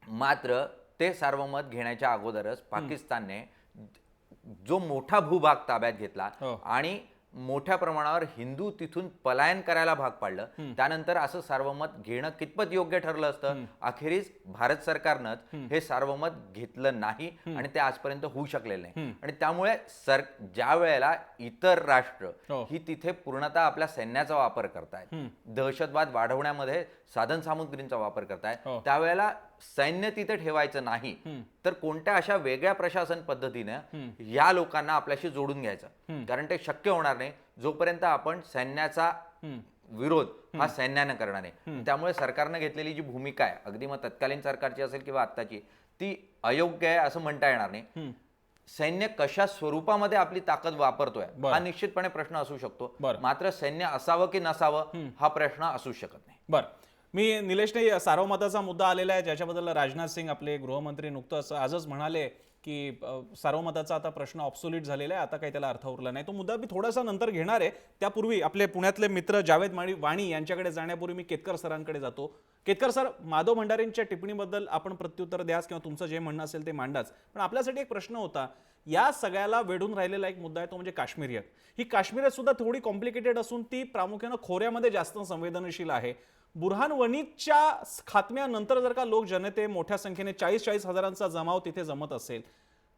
मात्र ते सार्वमत घेण्याच्या अगोदरच पाकिस्तानने जो मोठा भूभाग ताब्यात घेतला आणि मोठ्या प्रमाणावर हिंदू तिथून पलायन करायला भाग पाडलं. त्यानंतर असं सार्वमत घेणं कितपत योग्य ठरलं असतं? अखेरीस भारत सरकारनंच हे सार्वमत घेतलं नाही आणि ते आजपर्यंत होऊ शकलेलं नाही. आणि त्यामुळे ज्या वेळेला इतर राष्ट्र ही तिथे पूर्णतः आपल्या सैन्याचा वापर करतायत, दहशतवाद वाढवण्यामध्ये साधन सामुग्रींचा वापर करतायत, त्यावेळेला सैन्य तिथे ठेवायचं नाही तर कोणत्या अशा वेगळ्या प्रशासन पद्धतीने या लोकांना आपल्याशी जोडून घ्यायचं? कारण ते शक्य होणार नाही जोपर्यंत आपण सैन्याचा विरोध हा सैन्यानं करणार नाही. त्यामुळे सरकारनं घेतलेली जी भूमिका आहे, अगदी मग तत्कालीन सरकारची असेल किंवा आत्ताची, ती अयोग्य आहे असं म्हणता येणार नाही. सैन्य कशा स्वरूपामध्ये आपली ताकद वापरतोय हा निश्चितपणे प्रश्न असू शकतो, मात्र सैन्य असावं की नसावं हा प्रश्न असू शकत नाही. बरं, मी निलेशने सार्वमताचा मुद्दा आलेला आहे, ज्याच्याबद्दल राजनाथ सिंग आपले गृहमंत्री नुकतंच आजच म्हणाले की सार्वमताचा आता प्रश्न ऑब्सोल्यूट झालेला आहे, आता काही त्याला अर्थ उरला नाही. तो मुद्दा मी थोडासा नंतर घेणार आहे. त्यापूर्वी आपले पुण्यातले मित्र जावेद वाणी यांच्याकडे जाण्यापूर्वी मी केतकर सरांकडे जातो. केतकर सर, माधव भंडारेंच्या टिप्पणीबद्दल आपण प्रत्युत्तर द्यास किंवा तुमचं जे म्हणणं असेल ते मांडाच, पण आपल्यासाठी एक प्रश्न होता. या सगळ्याला वेढून राहिलेला एक मुद्दा आहे, तो म्हणजे काश्मीरियत. ही काश्मीरियत सुद्धा थोडी कॉम्प्लिकेटेड असून ती प्रामुख्यानं खोऱ्यामध्ये जास्त संवेदनशील आहे. बुरहान वनीच्या खात्म्यानंतर जर का लोक जनते मोठ्या संख्येने 40-40 हजारांचा जमाव तिथे जमत असेल,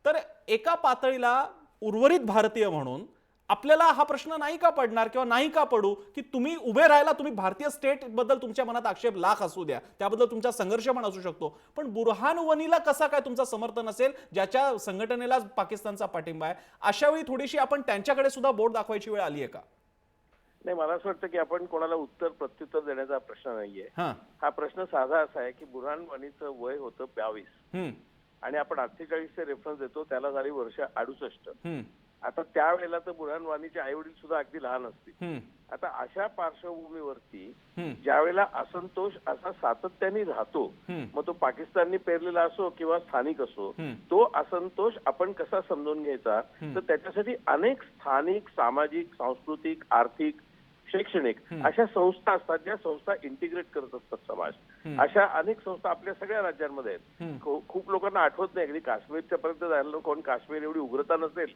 तर एका पातळीला उर्वरित भारतीय म्हणून आपल्याला हा प्रश्न नाही का पडणार किंवा नाही का पडू की तुम्ही उभे राहायला, तुम्ही भारतीय स्टेट बद्दल तुमच्या मनात आक्षेप लाख असू द्या, त्याबद्दल तुमचा संघर्ष पण असू शकतो, पण बुरहान वनीला कसा काय तुमचा समर्थन असेल, ज्याच्या संघटनेला पाकिस्तानचा पाठिंबा आहे? अशा वेळी थोडीशी आपण त्यांच्याकडे सुद्धा बोट दाखवायची वेळ आली आहे का? नाही, मला असं वाटतं की आपण कोणाला प्रत्युत्तर देण्याचा प्रश्न नाहीये. हा प्रश्न साधा असा आहे की बुरहान वानीचं वय होतं 22 आणि आपण 48 रेफरन्स देतो, त्याला झाली वर्ष 68. आता त्यावेळेला तर बुरहान वानीचे आई वडील सुद्धा अगदी लहान असतील. आता अशा पार्श्वभूमीवरती ज्यावेळेला असंतोष असा सातत्याने राहतो, मग तो पाकिस्ताननी पेरलेला असो किंवा स्थानिक असो, तो असंतोष आपण कसा समजून घ्यायचा, तर त्याच्यासाठी अनेक स्थानिक, सामाजिक, सांस्कृतिक, आर्थिक, शैक्षणिक अशा संस्था असतात, ज्या संस्था इंटिग्रेट करत असतात समाज. अशा अनेक संस्था आपल्या सगळ्या राज्यांमध्ये आहेत. खूप लोकांना आठवत नाही, अगदी काश्मीरच्या पर्यंत जायला कोण काश्मीर एवढी उग्रता नसेल,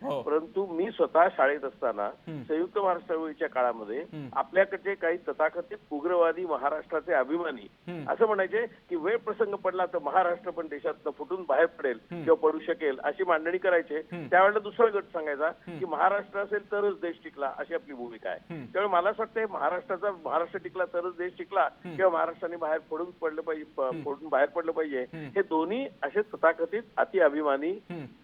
परंतु मी स्वतः शाळेत असताना संयुक्त महाराष्ट्र चळवळीच्या काळामध्ये आपल्याकडचे काही तथाकथित उग्रवादी महाराष्ट्राचे अभिमानी असं म्हणायचे की वेळ प्रसंग पडला तर महाराष्ट्र पण देशात फुटून बाहेर पडेल किंवा पडू शकेल अशी मांडणी करायचे. त्यावेळेला दुसरा गट सांगायचा की महाराष्ट्र असेल तरच देश टिकला, अशी आपली भूमिका आहे. त्यामुळे मला असं वाटतं महाराष्ट्र टिकला तरच देश टिकला किंवा महाराष्ट्राने बाहेर पडून बाहेर पडलं पाहिजे, हे दोन्ही असे तथाकथित अति अभिमानी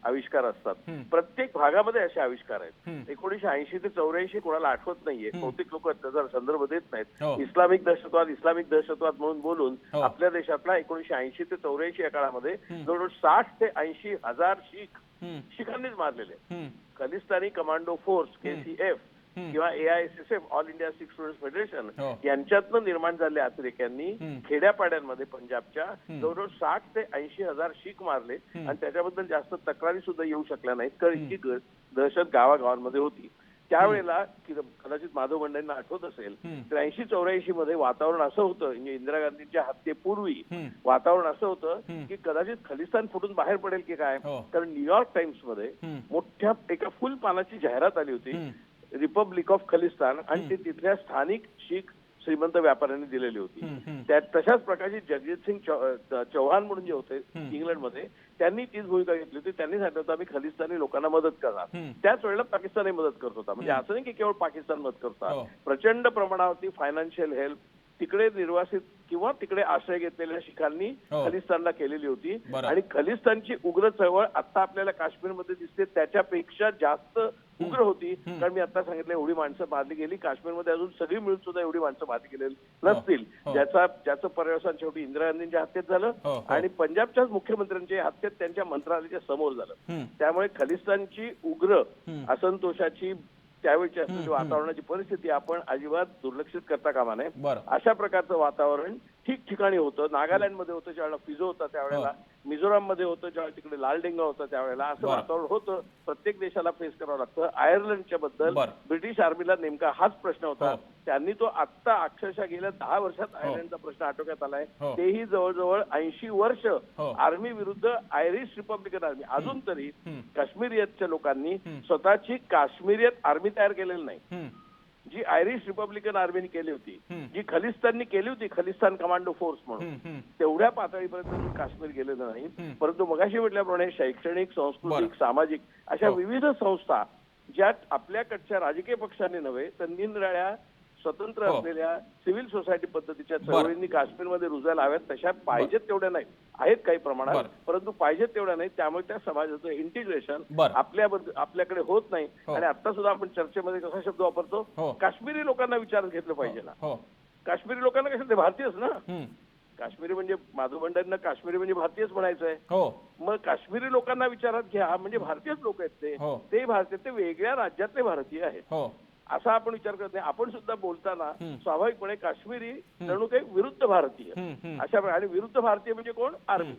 आविष्कार असतात. प्रत्येक भागामध्ये असे आविष्कार आहेत. 1980 ते 84 कोणाला आठवत नाहीये, बहुतेक लोक त्याचा संदर्भ देत नाहीत. इस्लामिक दहशतवाद म्हणून बोलून आपल्या देशातला 1980 ते 84 या काळामध्ये जवळजवळ 60 ते 80 हजार शिखांनीच मारलेले. खलिस्तानी कमांडो फोर्स KCF किंवा AISSF, all India Sikh students federation, यांच्यातनं निर्माण झालेल्या अतिरेक्यांनी खेड्यापाड्यांमध्ये पंजाबच्या जवळजवळ 60 ते 80 हजार शीख मारले आणि त्याच्याबद्दल जास्त तक्रारी सुद्धा येऊ शकल्या नाहीत, कारण इतकी दहशत गावागावांमध्ये होती. त्यावेळेला कदाचित माधव भंडारेंना आठवत असेल तर 80-84 मध्ये वातावरण असं होतं, म्हणजे इंदिरा गांधींच्या हत्येपूर्वी वातावरण असं होतं की कदाचित खलिस्तान फुटून बाहेर पडेल की काय, कारण न्यूयॉर्क टाइम्स मध्ये मोठ्या एका फुल पानाची जाहिरात आली होती, रिपब्लिक ऑफ खलिस्तान, आणि ते तिथल्या स्थानिक शीख श्रीमंत व्यापाऱ्यांनी दिलेली होती. तशाच प्रकारची जगजित सिंग चौहान म्हणून जे होते इंग्लंडमध्ये, त्यांनी तीच भूमिका घेतली होती. त्यांनी सांगितलं होतं आम्ही खलिस्तानी लोकांना मदत करणार. त्याच वेळेला पाकिस्तानही मदत करत होता. म्हणजे असं नाही की केवळ पाकिस्तान मदत करतात, प्रचंड प्रमाणावरती फायनान्शियल हेल्प तिकडे निर्वासित किंवा तिकडे आश्रय घेतलेल्या शिखांनी खलिस्तानला केलेली होती. आणि खलिस्तानची उग्र चळवळ आता आपल्याला काश्मीरमध्ये दिसते त्याच्यापेक्षा जास्त उग्र होती, कारण मी आता सांगितलं एवढी माणसं मारली गेली. काश्मीरमध्ये अजून सगळी मिळून सुद्धा एवढी माणसं मारली गेलेली नसतील, ज्याचं पर्यवसान शेवटी इंदिरा गांधींच्या हत्येत झालं आणि पंजाबच्याच मुख्यमंत्र्यांच्या हत्येत त्यांच्या मंत्रालयाच्या समोर झालं. त्यामुळे खलिस्तानची उग्र असंतोषाची त्यावेळची असलेली वातावरणाची परिस्थिती आपण अजिबात दुर्लक्षित करता कामा नये. अशा प्रकारचं वातावरण ठिकठिकाणी होतं. नागालँडमध्ये होतं ज्यावेळेला फिजो होता, त्यावेळेला मिझोराम मध्ये होतं, ज्यावेळेला तिकडे लालडेंगा होता, त्यावेळेला असं वातावरण होतं. प्रत्येक देशाला फेस करावं लागतं. आयर्लंडच्या बद्दल ब्रिटिश आर्मीला नेमका हाच प्रश्न होता. त्यांनी तो आता अक्षरशः गेल्या 10 वर्षात आयर्लंडचा प्रश्न आटोक्यात आलाय. तेही जवळजवळ 80 वर्ष आर्मी विरुद्ध आयरिश रिपब्लिकन आर्मी. अजून तरी काश्मीरियतच्या लोकांनी स्वतःची काश्मीरियत आर्मी तयार केलेली नाही, जी आयरिश रिपब्लिकन आर्मीने केली होती, जी खलिस्ताननी केली होती, खलिस्तान कमांडो फोर्स म्हणून. तेवढ्या पातळीपर्यंत काश्मीर गेलेलं नाही. परंतु मगाशी म्हटल्याप्रमाणे शैक्षणिक, सांस्कृतिक, सामाजिक अशा विविध संस्था ज्या आपल्याकडच्या राजकीय पक्षांनी नव्हे तर निरनिराळ्या स्वतंत्र असलेल्या सिव्हिल सोसायटी पद्धतीच्या चळवळींनी काश्मीरमध्ये रुजायला हव्यात, तशा पाहिजेत तेवढ्या नाहीत, आहेत काही प्रमाणात, परंतु पाहिजेत तेवढ्या नाहीत. त्यामुळे त्या समाजाचं इंटिग्रेशन आपल्याकडे होत नाही. आणि आता सुद्धा आपण चर्चेमध्ये कसा शब्द वापरतो, काश्मीरी लोकांना विचारात घेतलं पाहिजे ना. काश्मीरी लोकांना कसं, ते भारतीयच ना. काश्मीरी म्हणजे माधव भंडारींना काश्मीरी म्हणजे भारतीयच म्हणायचं आहे. मग काश्मीरी लोकांना विचारात घ्या, म्हणजे भारतीयच लोक आहेत ते भारतीय, ते वेगळ्या राज्यातले भारतीय आहेत. असा आपण विचार करत नाही. आपण सुद्धा बोलताना स्वाभाविकपणे काश्मीरी जणू काही विरुद्ध भारतीय अशा, आणि विरुद्ध भारतीय म्हणजे कोण? आर्मी.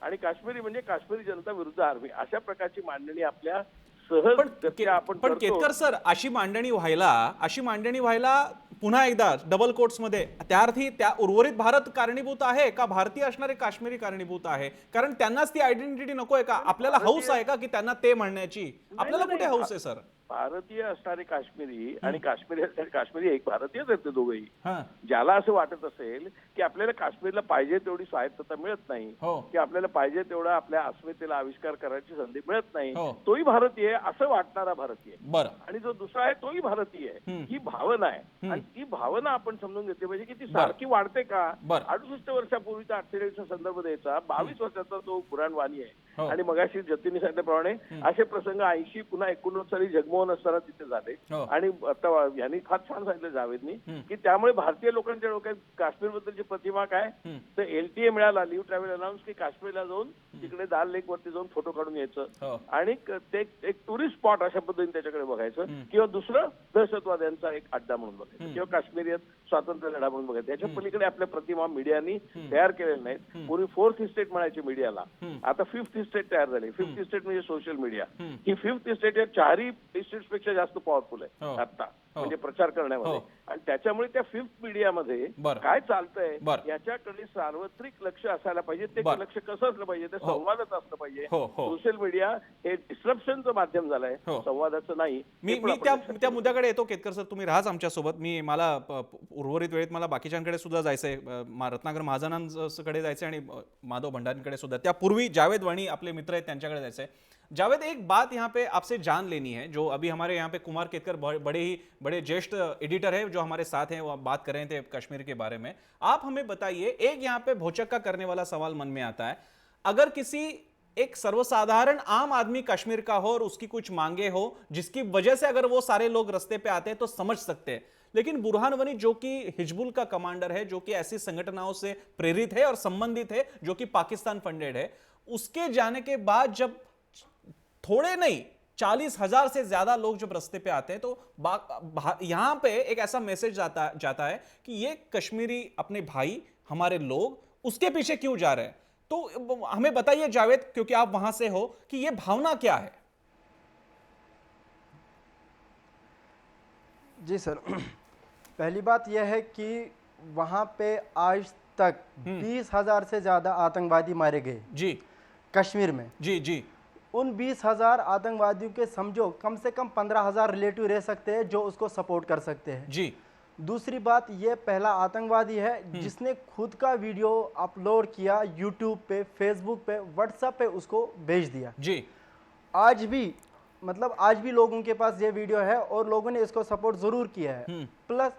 आणि काश्मीरी म्हणजे काश्मीरी जनता विरुद्ध आर्मी, अशा प्रकारची मांडणी आपल्या सहज आपण. पण केतकर सर, अशी मांडणी व्हायला पुन्हा एकदा डबल कोट्स मध्ये त्या अर्थी त्या उर्वरित भारत कारणीभूत आहे का भारतीय असणारे काश्मीरी कारणीभूत आहे? कारण त्यांनाच ती आयडेंटिटी नकोय का? आपल्याला हौस आहे का की त्यांना ते म्हणण्याची? आपल्याला कुठे हौस आहे सर? भारतीय असणारे काश्मीरी आणि काश्मीरी एक भारतीयच आहेत ते दोघेही. ज्याला असं वाटत असेल की आपल्याला काश्मीरला पाहिजे तेवढी स्वायत्तता मिळत नाही, की आपल्याला पाहिजे तेवढा आपल्या अस्मितेला आविष्कार करायची संधी मिळत नाही, तोही भारतीय असं वाटणारा भारतीय. आणि जो दुसरा आहे तोही भारतीय आहे. ही भावना आहे आणि ती भावना आपण समजून घेतली पाहिजे की ती सारखी वाढते का? 68 वर्षापूर्वीचा 48चा संदर्भ द्यायचा, 22 वर्षाचा तो बुरहान वानी आहे. आणि मगाशी जतीनने सांगितल्याप्रमाणे असे प्रसंग 80 पुन्हा 89 साली जगमोहन असताना तिथे झाले. आणि आता यांनी फार छान सांगितलं जावेदनी की त्यामुळे भारतीय लोकांच्या डोक्यात काश्मीर बद्दलची प्रतिमा काय, तर LTA मिळाला, लिव्ह ट्रॅव्हल अलाउन्स, की काश्मीरला जाऊन तिकडे दाल लेक वरती जाऊन फोटो काढून यायचं आणि ते एक टुरिस्ट स्पॉट अशा पद्धतीने त्याच्याकडे बघायचं, किंवा दुसरं दहशतवाद्यांचा एक अड्डा म्हणून बघायचं, किंवा काश्मीरियत स्वातंत्र्य लढा म्हणून बघायचं. त्याच्या पलीकडे आपल्या प्रतिमा मीडियानी तयार केलेल्या नाहीत. पूर्वी 4th इस्टेट म्हणायची मीडियाला, आता 5th इस्टेट तयार झाली. 5th इस्टेट म्हणजे सोशल मीडिया. ही 5th इस्टेट या 4ही इस्टेट्स पेक्षा जास्त पॉवरफुल आहे आता, म्हणजे प्रचार करण्यामध्ये. आणि त्याच्यामुळे त्या 5th मीडियामध्ये काय चालतंय याच्याकडे सार्वत्रिक लक्ष असायला पाहिजे. ते लक्ष कसं असलं पाहिजे? ते संवादच असलं पाहिजे. सोशल मीडिया हे डिस्ट्रप्शनचं माध्यम झालंय, संवादाचं नाही. मी त्या मुद्द्याकडे येतो केतकर सर, तुम्ही राहाच आमच्यासोबत. मला उर्वरित वेळेत मला बाकीच्यांकडे सुद्धा जायचंय, रत्नाकर महाजनांकडे जायचंय आणि माधव भंडारींकडे सुद्धा. त्यापूर्वी जावेद वाणी आपले मित्र आहेत त्यांच्याकडे जायचंय. जावेद, एक बात यहाँ पे आपसे जान लेनी है, जो अभी हमारे यहाँ पे कुमार केतकर बड़े ज्येष्ठ एडिटर है जो हमारे साथ हैं, वो बात कर रहे थे कश्मीर के बारे में. आप हमें बताइए, एक यहाँ पे भौचक्का करने वाला सवाल मन में आता है, अगर किसी एक सर्वसाधारण आम आदमी कश्मीर का हो और उसकी कुछ मांगे हो जिसकी वजह से अगर वो सारे लोग रास्ते पे आते हैं तो समझ सकते हैं, लेकिन बुरहान वनी जो कि हिजबुल का कमांडर है, जो कि ऐसी संगठनों से प्रेरित है और संबंधित है, जो कि पाकिस्तान फंडेड है, उसके जाने के बाद जब थोड़े नहीं 40,000 से ज्यादा लोग जब रास्ते पे आते हैं तो यहां पे एक ऐसा मैसेज जाता है कि ये कश्मीरी अपने भाई, हमारे लोग, उसके पीछे क्यों जा रहे हैं? तो हमें बताइए जावेद, क्योंकि आप वहां से हो, कि ये भावना क्या है? जी सर, पहली बात यह है कि वहां पे आज तक 20,000 से ज्यादा आतंकवादी मारे गए जी कश्मीर में. जी उन 20,000 आतंकवादियों के समझो कम से कम 15,000 रिलेटिव रह सकते हैं जो उसको सपोर्ट कर सकते हैं जी. दूसरी बात, ये पहला आतंकवादी है जिसने खुद का वीडियो अपलोड किया यूट्यूब पे, फेसबुक पे, व्हाट्सएप पे उसको भेज दिया जी. आज भी लोगों के पास ये वीडियो है और लोगों ने इसको सपोर्ट जरूर किया है. प्लस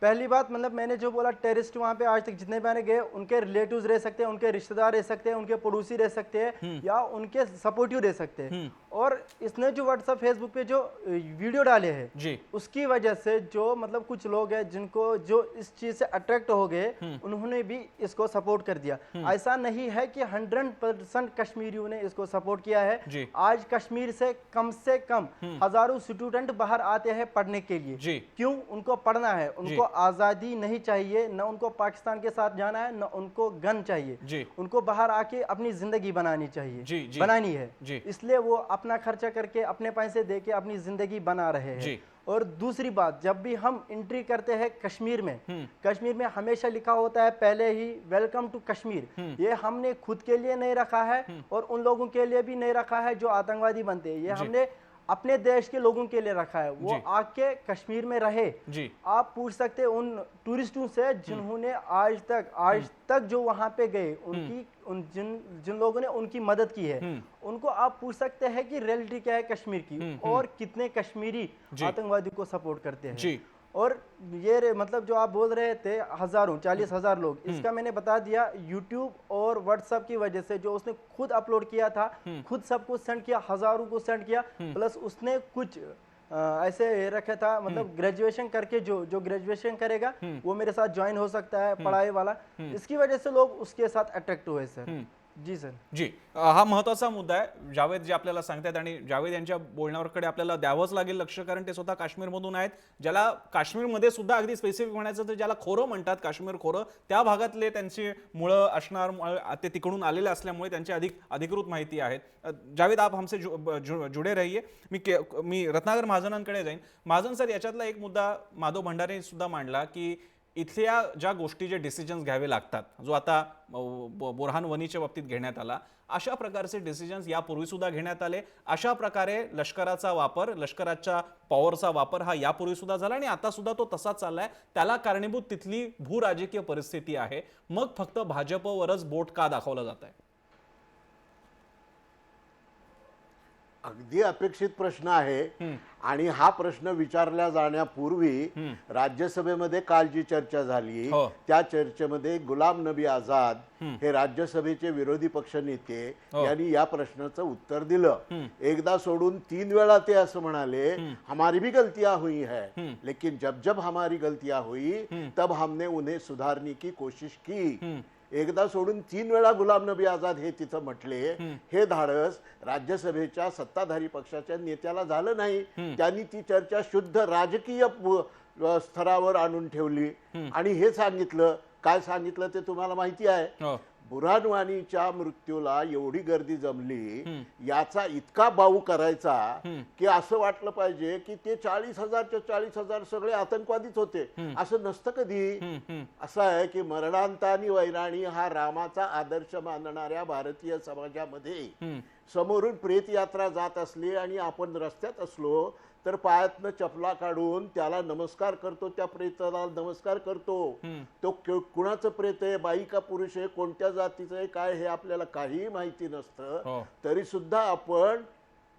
पहली बात, मैंने जो बोला, टेररिस्ट वहां पे आज तक जितने मैंने गए उनके रिलेटिव्स रह सकते हैं, उनके रिश्तेदार रह सकते हैं, उनके पड़ोसी रह सकते हैं, या उनके सपोर्टिव रह सकते हैं. और इसने जो व्हाट्सएप फेसबुक पे जो वीडियो डाले हैं उसकी वजह से जो कुछ लोग हैं जिनको जो इस चीज से अट्रैक्ट हो गए, उन्होंने भी इसको सपोर्ट कर दिया. ऐसा नहीं है कि 100% कश्मीरियों ने इसको सपोर्ट किया है. आज कश्मीर से कम हजारों स्टूडेंट बाहर आते हैं पढ़ने के लिए. क्यों? उनको पढ़ना है, उनको आजादी नहीं चाहिए, न उनको पाकिस्तान के साथ जाना है, न उनको गन चाहिए. उनको बाहर आके अपनी जिंदगी बनानी चाहिए, बनानी है. इसलिए वो अपना खर्चा करके, अपने पैसे देके अपनी जिंदगी बना रहे हैं. और दूसरी बात, जब भी हम एंट्री करते हैं कश्मीर में हमेशा लिखा होता है पहले ही, वेलकम टू कश्मीर. ये हमने खुद के लिए नहीं रखा है और उन लोगों के लिए भी नहीं रखा है जो आतंकवादी बनते हैं. ये हमने अपने देश के लोगों के लिए रखा है. वो आके कश्मीर में रहे. आप पूछ सकते हैं उन टूरिस्टों से जिन्होंने आज तक जो वहां पे गए, जिन लोगों ने उनकी मदद की है, उनको आप पूछ सकते हैं कि रियलिटी क्या है कश्मीर की, और कितने कश्मीरी आतंकवादी को सपोर्ट करते हैं. और ये जो आप बोल रहे थे 40,000 लोग, इसका मैंने बता दिया. यूट्यूब और व्हाट्सएप की वजह से जो उसने खुद अपलोड किया था, खुद सबको सेंड किया, हजारों को सेंड किया. प्लस उसने कुछ ऐसे रखा था, ग्रेजुएशन करके जो ग्रेजुएशन करेगा वो मेरे साथ ज्वाइन हो सकता है, पढ़ाई वाला. इसकी वजह से लोग उसके साथ अट्रैक्ट हुए सर. जी सर. जी, हा महत्वाचा मुद्दा आहे. जावेद जे आपल्याला सांगतात आणि जावेद यांच्या बोलण्याकडे आपल्याला द्यावंच लागेल लक्ष, कारण ते स्वतः काश्मीरमधून आहेत. ज्याला काश्मीरमध्ये सुद्धा अगदी स्पेसिफिक म्हणायचं तर ज्याला खोरं म्हणतात, काश्मीर खोरं, त्या भागातले त्यांची मुळं असणार, ते तिकडून आलेले असल्यामुळे त्यांची अधिकृत माहिती आहेत. जावेद, आप हमसे जुडे रहिए. मी रत्नाकर महाजनांकडे जाईन. महाजन सर, याच्यातला एक मुद्दा माधव भंडारे सुद्धा मांडला की इथल्या ज्या गोष्टी, जे डिसिजन्स घ्यावे लागतात, जो आता बुरहान वनीच्या बाबतीत घेण्यात आला, अशा प्रकारचे डिसिजन्स यापूर्वी सुद्धा घेण्यात आले. अशा प्रकारे लष्कराचा वापर, लष्कराच्या पॉवरचा वापर हा यापूर्वी सुद्धा झाला आणि आता सुद्धा तो तसाच चाललाय. त्याला कारणीभूत तिथली भूराजकीय परिस्थिती आहे. मग फक्त भाजपवरच बोट का दाखवलं जात आहे? अगदी अपेक्षित प्रश्न आहे आणि हा प्रश्न विचारला जाण्यापूर्वी राज्यसभेमध्ये काल जी चर्चा झाली त्या चर्चेमध्ये गुलाम नबी आझाद हे राज्यसभेचे विरोधी पक्ष नेते यांनी या प्रश्नाचं उत्तर दिलं. एकदा सोडून 3 वेळा ते असं म्हणाले, हमारी भी गलतियां हुई है, लेकिन जब जब हमारी गलतियां हुई तब हमने उन्हें सुधारने की कोशिश की. एकदा सोडून 3 वेळा गुलाम नबी आझाद हे तिथं म्हटले. हे धाडस राज्यसभेच्या सत्ताधारी पक्षाच्या नेत्याला झालं नाही. त्यांनी ती चर्चा शुद्ध राजकीय स्तरावर आणून ठेवली आणि हे सांगितलं. काय सांगितलं ते तुम्हाला माहिती आहे? बुरहान वानीच्या मृत्यूला एवढी गर्दी जमली, याचा इतका बाऊ करायचा की असं वाटलं पाहिजे की ते 40,000च्या 40,000 सगळे आतंकवादीच होते. असं नसतं कधी. असं आहे की मरणांता आणि वैराणी हा रामाचा आदर्श मानणाऱ्या भारतीय समाजामध्ये समोरून प्रेत यात्रा जात असली आणि आपण रस्त्यात असलो तर पायातनं चपला काढून त्याला नमस्कार करतो, त्या प्रेताला नमस्कार करतो. तो कुणाचं प्रेत आहे, बाई का पुरुष आहे, कोणत्या जातीचं आहे, काय हे आपल्याला काही माहिती नसतं. तरी सुद्धा आपण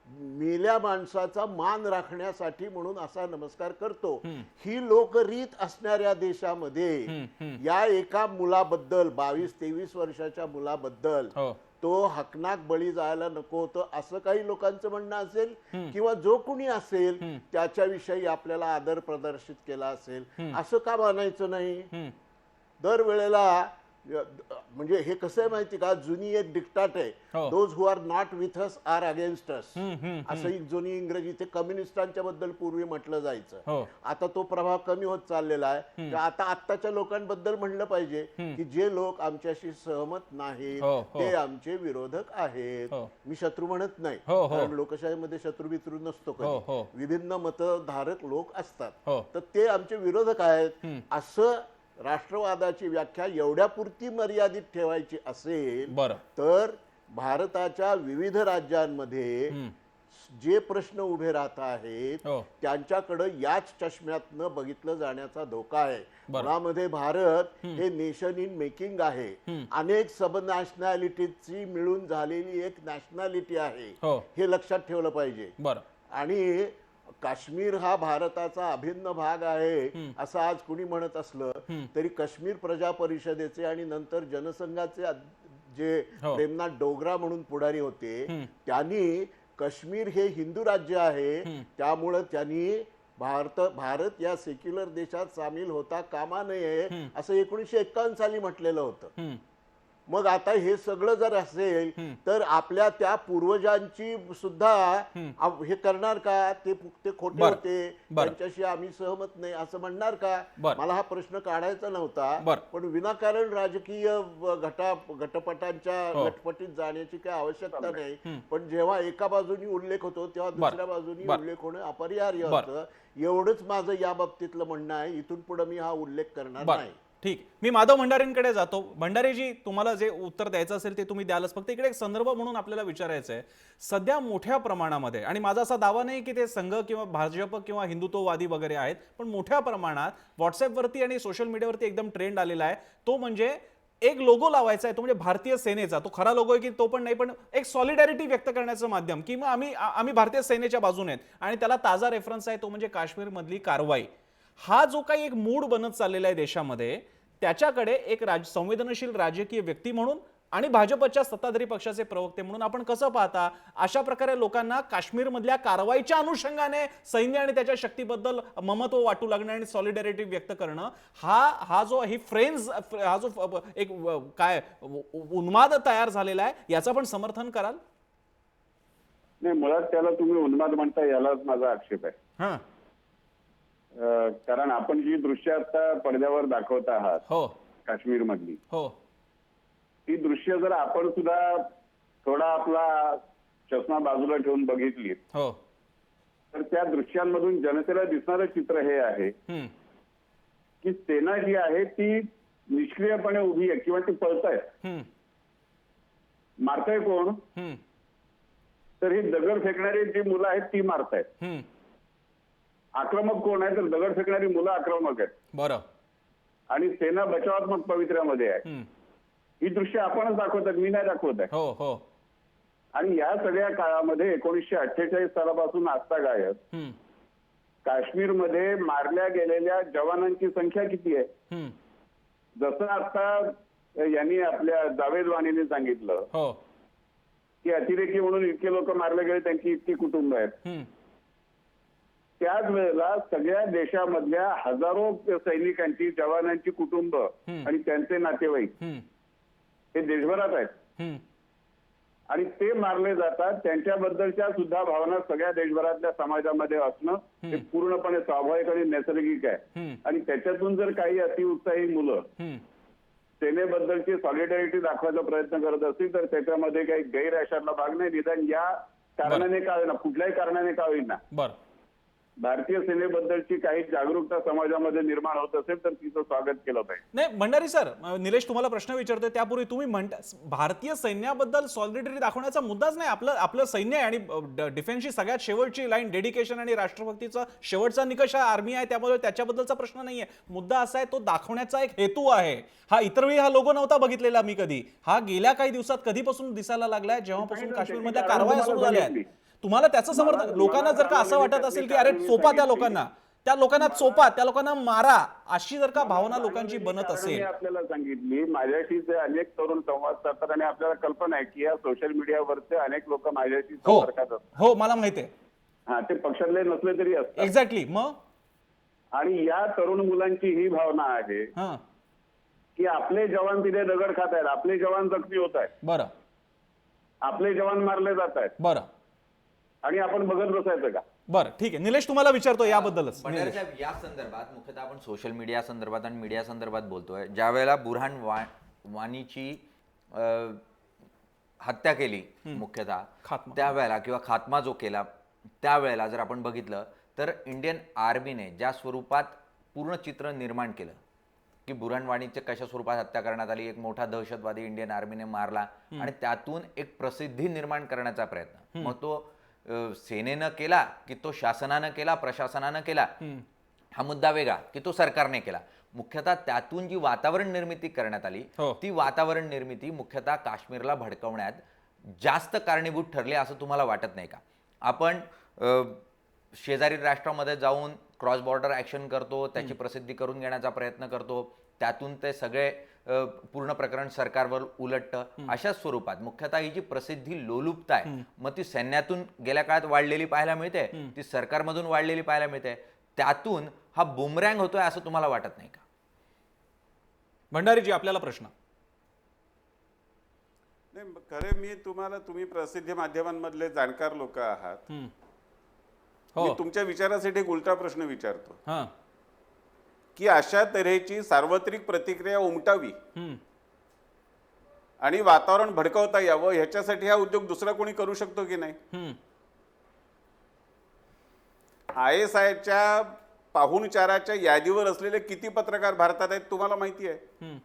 मेल्या माणसाचा मान राखण्यासाठी म्हणून असा नमस्कार करतो. ही लोकरीत असणाऱ्या देशामध्ये या एका मुलाबद्दल, 22-23 वर्षाच्या मुलाबद्दल तो हकनाक बळी जायला नको होतं असं काही लोकांचं म्हणणं असेल किंवा जो कुणी असेल त्याच्याविषयी आपल्याला आदर प्रदर्शित केला असेल, असं का मानायचं नाही? दरवेळेला म्हणजे हे कसं आहे माहिती का, जुनी एक डिक्टाट आहे, those who are not with us are against us, असं एक जुनी इंग्रजी ते कम्युनिस्टांच्या बद्दल पूर्वी म्हटलं जायचं. आता तो प्रभाव कमी होत चाललेला आहे. आता आत्ताच्या लोकांबद्दल म्हणलं पाहिजे की जे लोक आमच्याशी सहमत नाहीत ते आमचे विरोधक आहेत. मी शत्रू म्हणत नाही, कारण लोकशाहीमध्ये शत्रू बित्रू नसतो कधी, विभिन्न मतधारक लोक असतात, तर ते आमचे विरोधक आहेत. असं राष्ट्रवादाची व्याख्या एवढ्यापुरती मर्यादित ठेवायची असेल तर भारताच्या विविध राज्यांमध्ये जे प्रश्न उभे राहत आहेत त्यांच्याकडे याच चष्म्यातनं बघितलं जाण्याचा धोका आहे. मुळामध्ये भारत हे नेशन इन मेकिंग आहे. अनेक सब नॅशनॅलिटीची मिळून झालेली एक नॅशनॅलिटी आहे, हे लक्षात ठेवलं पाहिजे. आणि काश्मीर हा भारताचा अभिन्न भाग आहे असं आज कुणी म्हणत असलं तरी काश्मीर प्रजा परिषदेचे आणि नंतर जनसंघाचे जे प्रेमनाथ डोगरा म्हणून पुढारी होते त्यांनी काश्मीर हे हिंदू राज्य आहे त्यामुळे त्यांनी भारत या सेक्युलर देशात सामील होता कामा नये असं 1951 साली म्हटलेलं होतं. मग आता हे सगळं जर असेल तर आपल्या त्या पूर्वजांची सुद्धा हे करणार का, ते खोटे होते, त्यांच्याशी आम्ही सहमत नाही असं म्हणणार का? मला हा प्रश्न काढायचा नव्हता, पण विनाकारण राजकीय गटपटांच्या गटपटीत जाण्याची काही आवश्यकता नाही. पण जेव्हा एका बाजूनी उल्लेख होतो तेव्हा दुसऱ्या बाजूनी उल्लेख होणं अपरिहार्य होतं. एवढंच माझं या बाबतीतलं म्हणणं आहे. इथून पुढे मी हा उल्लेख करणार नाही. ठीक, मी माधव भंडारेंकडे जातो. भंडारेजी, तुम्हाला जे उत्तर द्यायचं असेल ते तुम्ही द्यालच. फक्त इकडे एक संदर्भ म्हणून आपल्याला विचारायचं आहे, सध्या मोठ्या प्रमाणामध्ये, आणि माझा असा दावा नाही की ते संघ किंवा भाजप किंवा हिंदुत्ववादी वगैरे आहेत, पण मोठ्या प्रमाणात व्हॉट्सअपवरती आणि सोशल मीडियावरती एकदम ट्रेंड आलेला आहे. तो म्हणजे एक लोगो लावायचा आहे, तो म्हणजे भारतीय सेनेचा. तो खरा लोगो आहे की तो पण नाही, पण एक सॉलिडॅरिटी व्यक्त करण्याचं माध्यम की मग आम्ही भारतीय सेनेच्या बाजूने आहेत. आणि त्याला ताजा रेफरन्स आहे तो म्हणजे काश्मीरमधली कारवाई. हा जो काही एक मूड बनत चाललेला आहे देशामध्ये, त्याच्याकडे एक संवेदनशील राजकीय व्यक्ती म्हणून आणि भाजपच्या सत्ताधारी पक्षाचे प्रवक्ते म्हणून आपण कसं पाहता अशा प्रकारे लोकांना काश्मीरमधल्या कारवाईच्या अनुषंगाने सैन्य आणि त्याच्या शक्तीबद्दल ममत्व वाटू लागणं आणि सॉलिडॅरिटी व्यक्त करणं हा जो ही फ्रेंड्स हा जो एक काय उन्माद तयार झालेला आहे याचं पण समर्थन कराल? नाही, मुळात त्याला तुम्ही उन्माद म्हणता यालाच माझा आक्षेप आहे. कारण आपण जी दृश्य आता पडद्यावर दाखवत आहात हो काश्मीर मधली, हो ती दृश्य जर आपण सुद्धा थोडा आपला चष्मा बाजूला ठेवून बघितली हो तर त्या दृश्यांमधून जनतेला दिसणारं चित्र हे आहे की सेना जी आहे ती निष्क्रियपणे उभी आहे किंवा ती पळतायत. मारताय कोण? तर ही दगड फेकणारी जी मुलं आहेत ती मारतायत. आक्रमक कोण आहे? तर दगड फेकणारी मुलं आक्रमक आहेत. बरं. आणि सेना बचावात्मक पवित्र्यामध्ये आहे. ही दृश्य आपणच दाखवतात, मी नाही दाखवत आहे. हो हो. आणि या सगळ्या काळामध्ये 1948 सालापासून आजतागायत काश्मीरमध्ये मारल्या गेलेल्या जवानांची संख्या किती आहे? जसं आता यांनी आपल्या जावेद वाणीने सांगितलं की अतिरेकी म्हणून इतके लोक मारले गेले, त्यांची इतकी कुटुंब आहेत. त्याच वेळेला सगळ्या देशामधल्या हजारो सैनिकांची, जवानांची कुटुंब आणि त्यांचे नातेवाईक हे देशभरात आहेत. आणि ते मारले जातात, त्यांच्याबद्दलच्या सुद्धा भावना सगळ्या देशभरातल्या समाजामध्ये असणं हे पूर्णपणे स्वाभाविक आणि नैसर्गिक आहे. आणि त्याच्यातून जर काही अतिउत्साही मुलं सेनेबद्दलची सॉलिडॅरिटी दाखवायचा प्रयत्न करत असतील तर त्याच्यामध्ये काही गैरआशातला भाग नाही. निदान या कारणाने का होईना, कुठल्याही कारणाने का होईना, भारतीय सेनेबद्दलची काही जागरूकता समाजामध्ये निर्माण होत असेल तर तिचं स्वागत केलं पाहिजे. नाही भंडारी सर, निलेश तुम्हाला प्रश्न विचारतोय त्यापूर्वी तुम्ही म्हणता भारतीय सैन्याबद्दल सॉलिडॅरिटी दाखवण्याचा मुद्दाच नाही. आपलं सैन्य आणि डिफेन्सची सगळ्यात शेवटची लाईन डेडिकेशन आणि राष्ट्रभक्तीचा शेवटचा निकष हा आर्मी आहे, त्यामुळे त्याच्याबद्दलचा प्रश्न नाहीये. मुद्दा असा आहे तो दाखवण्याचा एक हेतू आहे. हा इतर वेळी हा लोगो नव्हता बघितलेला मी कधी. हा गेल्या काही दिवसात कधीपासून दिसायला लागलाय, जेव्हापासून काश्मीरमधल्या कारवाया सुरू झाल्या आहेत. तुम्हाला त्याचं समर्थन, लोकांना जर का असं वाटत असेल की अरे चोपा त्या लोकांना चोपा, त्या लोकांना मारा, अशी जर का भावना लोकांची बनत असेल. आपल्याला सांगितली, माझ्याशी जे अनेक तरुण संवाद साधतात आणि आपल्याला कल्पना आहे की या सोशल मीडियावरचे अनेक लोक माझ्याशी संपर्कात असतात. हो मला माहिती आहे. हा, ते पक्षातले नसले तरी असतात. एक्झॅक्टली. मग आणि या तरुण मुलांची ही भावना आहे की आपले जवान तिथे दगड खात आहेत, आपले जवान जखमी होत आहेत, बरं, आपले जवान मारले जात आहेत, बरं, आणि आपण बघत बसायचं का? बरं ठीक आहे. निलेश तुम्हाला विचारतो याबद्दलच. या संदर्भात मुख्यतः आपण सोशल मीडिया संदर्भात आणि मीडिया संदर्भात बोलतोय. ज्या वेळेला बुरहान वानीची हत्या केली मुख्यतः त्यावेळेला किंवा खात्मा जो केला त्यावेळेला जर आपण बघितलं तर इंडियन आर्मीने ज्या स्वरूपात पूर्ण चित्र निर्माण केलं की बुरहान वानीचे कशा स्वरूपात हत्या करण्यात आली, एक मोठा दहशतवादी इंडियन आर्मीने मारला आणि त्यातून एक प्रसिद्धी निर्माण करण्याचा प्रयत्न मग तो सेनेनं केला की तो शासनानं केला, प्रशासनानं केला, हा मुद्दा वेगळा, की तो सरकारने केला. मुख्यतः त्यातून जी वातावरण निर्मिती करण्यात आली ती वातावरण निर्मिती मुख्यतः काश्मीरला भडकवण्यात जास्त कारणीभूत ठरली असं तुम्हाला वाटत नाही का? आपण शेजारी राष्ट्रामध्ये जाऊन क्रॉस बॉर्डर ऍक्शन करतो, त्याची प्रसिद्धी करून घेण्याचा प्रयत्न करतो, त्यातून ते सगळे पूर्ण प्रकरण सरकारवर उलटतं. अशा स्वरूपात मुख्यतः ही जी प्रसिद्धी लोलुपता आहे मग ती सैन्यातून गेल्या काळात वाढलेली पाहायला मिळते, ती सरकारमधून वाढलेली पाहायला मिळते. त्यातून हा बुमरँग होतोय असं तुम्हाला वाटत नाही का? भंडारीजी आपल्याला प्रश्न. नाही खरे, तुम्ही प्रसिद्धी माध्यमांमधले जाणकार लोक आहात. मी तुमच्या विचारासाठी एक उलटा प्रश्न विचारतो की अशा तऱ्हेची सार्वत्रिक प्रतिक्रिया उमटावी आणि वातावरण भडकवता यावं ह्याच्यासाठी हा उद्योग दुसरा कोणी करू शकतो की नाही? ISIच्या पाहुणचाराच्या यादीवर असलेले किती पत्रकार भारतात आहेत तुम्हाला माहिती आहे?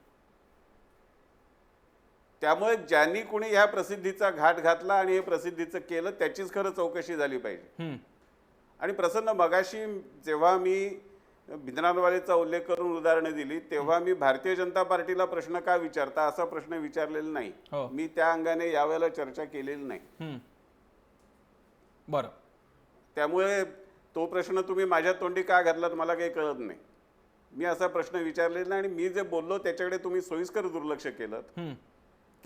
त्यामुळे ज्यांनी कोणी ह्या प्रसिद्धीचा घाट घातला आणि हे प्रसिद्धीचं केलं त्याचीच खरं चौकशी झाली पाहिजे. आणि प्रसन्न, मगाशी जेव्हा मी भिंद्रनवालेचा उल्लेख करून उदाहरणं दिली तेव्हा मी भारतीय जनता पार्टीला प्रश्न का विचारता असा प्रश्न विचारलेला नाही. मी त्या अंगाने यावेळेला चर्चा केलेली नाही. बरं, त्यामुळे तो प्रश्न तुम्ही माझ्या तोंडी का घातलात मला काही कळत नाही. मी असा प्रश्न विचारलेला नाही आणि मी जे बोललो त्याच्याकडे तुम्ही सोयीस्कर दुर्लक्ष केलं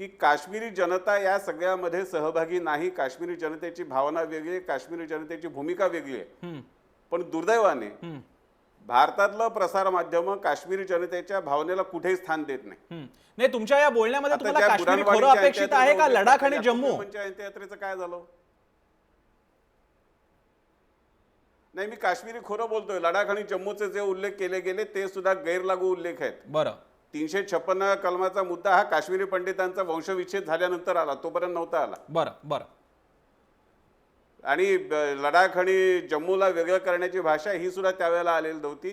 की काश्मीरी जनता या सगळ्यामध्ये सहभागी नाही. काश्मीरी जनतेची भावना वेगळी आहे, काश्मीरी जनतेची भूमिका वेगळी आहे. पण दुर्दैवाने भारतातलं प्रसार माध्यम काश्मीरी जनतेच्या भावनेला कुठेही स्थान देत नाही. नाही, तुमच्या या बोलण्यामध्ये आता तुम्हाला ज्या काश्मीर बुरानवाडीच्या खोरं अपेक्षित आहे का अंत्ययात्रेचं लडाख आणि उल्लेख जम्मू? पंचायत अंत्ययात्रेचं काय झालं? नाही, मी काश्मीरी खोरं बोलतोय. लडाख आणि जम्मूचे जे उल्लेख केले गेले ते सुद्धा गैरलागू उल्लेख आहेत. बरं, 356 कलमाचा मुद्दा हा काश्मीरी पंडितांचा वंशविच्छेद झाल्यानंतर आला, तोपर्यंत नव्हता आला. बरं. आणि लडाख आणि जम्मूला वेगळं करण्याची भाषा ही सुद्धा त्यावेळेला आलेली नव्हती.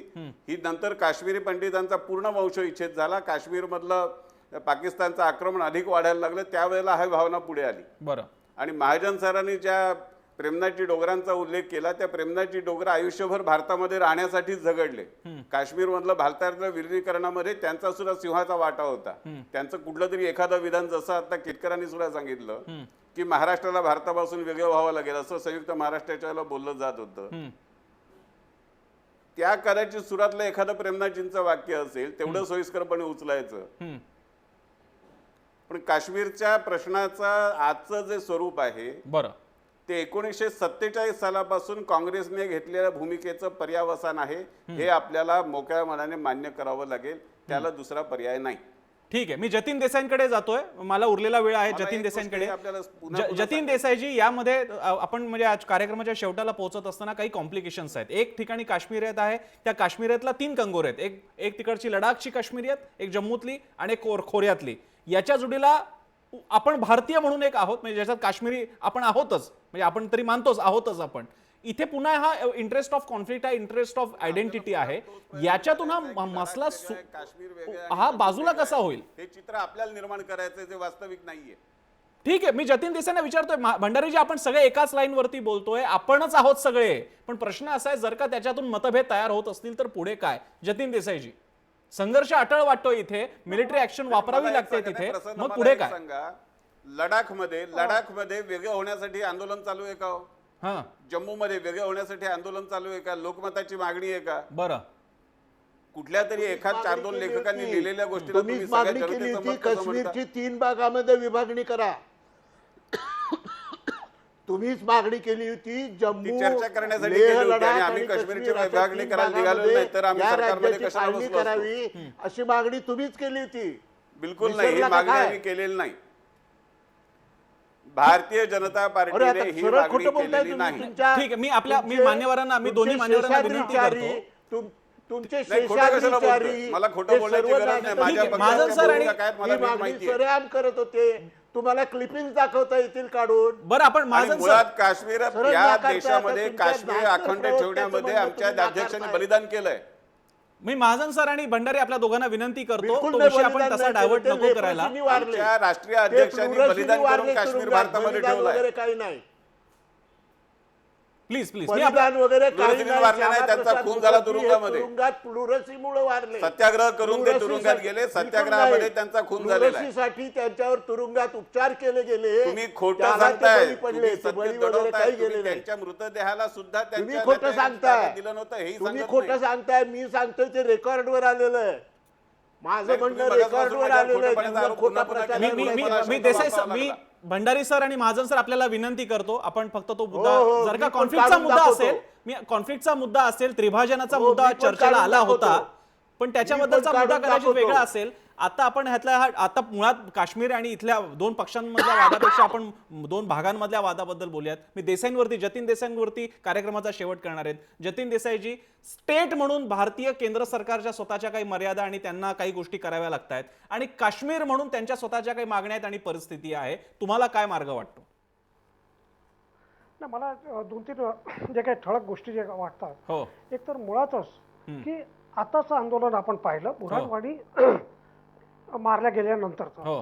ही नंतर काश्मीरी पंडितांचा पूर्ण वंशविच्छेद झाला, काश्मीर मधलं पाकिस्तानचं आक्रमण अधिक वाढायला लागलं, त्यावेळेला ही भावना पुढे आली. बरं. आणि महाजन सरांनी ज्या प्रेमनाथजी डोगरांचा उल्लेख केला, त्या प्रेमनाथजी डोगर आयुष्यभर भारतामध्ये राहण्यासाठीच झगडले. काश्मीर मधलं भारतातल्या विलीनीकरणामध्ये त्यांचा सुद्धा सिंहाचा वाटा होता. त्यांचं कुठलं तरी एखादं विधान, जसं आता केतकरांनी सुद्धा सांगितलं की महाराष्ट्राला भारतापासून वेगळं व्हावं लागेल, असं संयुक्त महाराष्ट्राच्या वेळेला बोललं जात होतं. त्या कदाचित सुरातलं एखादं प्रेमनाथजींचं वाक्य असेल, तेवढं सोयीस्करपणे उचलायचं. पण काश्मीरच्या प्रश्नाचा आजचं जे स्वरूप आहे, बरं, ते 1947 सालापासून काँग्रेसने घेतलेल्या भूमिकेचं पर्यावसान आहे. हे आपल्याला मोकळ्या मनाने मान्य करावं लागेल, त्याला दुसरा पर्याय नाही. ठीक आहे, मी जतीन देसाईंकडे जातोय, मला उरलेला वेळ आहे जतीन देसाईंकडे. जतीन देसाईजी, यामध्ये आपण म्हणजे आज कार्यक्रमाच्या शेवटाला पोहोचत असताना काही कॉम्प्लिकेशन्स आहेत. एक ठिकाणी काश्मीरियत आहे, त्या काश्मीरियतला 3 कंगोरे आहेत. एक तिकडची लडाखची काश्मीरियत, एक जम्मूतली आणि एक खोऱ्यातली. याच्या जोडीला आपण भारतीय म्हणून एक आहोत, म्हणजे ज्याच्यात काश्मीरी आपण आहोतच, म्हणजे आपण तरी मानतोच आहोतच आपण. इथे पुन्हा हा इंटरेस्ट ऑफ कॉन्फ्लिक्ट आहे, इंटरेस्ट ऑफ आयडेंटिटी आहे. याच्यातून हा मसला हा बाजूला कसा होईल? हे चित्र आपल्याला निर्माण करायचं, जे वास्तविक नाहीये. ठीक आहे, मी जतीन देसाईंना विचारतोय, भंडारीजी आपण सगळे एकाच लाईन वरती बोलतोय, आपणच आहोत सगळे, पण प्रश्न असा आहे, जर का त्याच्यातून मतभेद तयार होत असतील तर पुढे काय? जतीन देसाईजी, संघर्ष अटळ वाटतोय, इथे मिलिटरी ऍक्शन वापरावी लागते तिथे, मग पुढे काय? सांगा, लडाखमध्ये वेगळं होण्यासाठी आंदोलन चालू आहे का? जम्मू मध्ये वेगळं होण्यासाठी आंदोलन चालू आहे का? लोकमताची मागणी आहे का? बरं, कुठल्या तरी एखाद 4-2 लेखकांनी लिहिलेल्या गोष्टीला तुम्ही मागणी केली होती काश्मीरची 3 भागामध्ये विभागणी करा. तुम्हीच मागणी केली होती. जम्मू चर्चा करण्यासाठी आम्ही काश्मीरची विभागणी करायला निघालो नाही तर आम्ही सरकारमध्ये कशाला बसलो करावी अशी मागणी तुम्हीच केली होती. बिलकुल नाही, ही मागणी आम्ही केलेली नाही. भारतीय जनता पार्टीने ही मागणी केलेली नाही. ठीक आहे, मी मान्यवरांना, मी दोन्ही मान्यवरांना विनंती करतो, तुमचे मला खोटं बोलण्याची गरज नाही. माझ्या महाजन सर आणि सरेआम करत होते, तुम्हाला क्लिपिंग दाखवता येतील काढून. बरं, आपण महाजन मुळात काश्मीर या देशामध्ये काश्मीर अखंड ठेवण्यामध्ये आमच्या अध्यक्षांनी बलिदान केलंय. मी महाजन सर आणि भंडारी आपल्या दोघांना विनंती करतो, तो विषय आपण तसा डायव्हर्ट नको करायला. आमच्या राष्ट्रीय अध्यक्षांनी बलिदान करून काश्मीर भारतामध्ये ठेवलंय. काही नाही, प्लीज प्लीज, त्यांचा खून झाला तुरुंगामध्ये, प्लुरसीमुळे वारले. सत्याग्रह करून ते तुरुंगात गेले, सत्याग्रहामध्ये त्यांचा खून झालेला आहे. साठी त्यांच्यावर तुरुंगात उपचार केले गेले. तुम्ही खोटं सांगताय, त्यांच्या मृतदेहाला सुद्धा तुम्ही खोटं सांगताय, दिलं नव्हतं, हे तुम्ही खोटं सांगताय. मी सांगतोय ते रेकॉर्डवर आलेलं आहे. माझं म्हणणं रेकॉर्डवर आलेलं आहे. खोटा प्रचार. मी देसाई सर, मी भंडारी सर आणि महाजन सर आपल्याला विनंती करतो, आपण फक्त तो मुद्दा, जर का कॉन्फ्लिक्टचा मुद्दा असेल, मी कॉन्फ्लिक्टचा मुद्दा असेल, त्रिभाजनाचा मुद्दा चर्चेला आला होता, पण त्याच्याबद्दलचा मुद्दा कदाचित वेगळा असेल. आता आपण आता मुळात काश्मीर आणि इथल्या 2 पक्षांमधल्या वादापेक्षा आपण 2 भागांमधल्या वादाबद्दल बोलूयात. मी देसाईंवरती, जतीन देसाईंवरती कार्यक्रमाचा शेवट करणार आहेत. जतीन देसाईजी, स्टेट म्हणून भारतीय केंद्र सरकारच्या स्वतःच्या काही मर्यादा आणि त्यांना काही गोष्टी कराव्या लागतात, आणि काश्मीर म्हणून त्यांच्या स्वतःच्या काही मागण्या आहेत आणि परिस्थिती आहे. तुम्हाला काय मार्ग वाटतो? नाही, मला 2-3 जे काही ठळक गोष्टी जे वाटतात. हो, एक तर मुळातच की आताचं आंदोलन आपण पाहिलं, बुरहानवाडी मारल्या गेल्यानंतरचं. हो,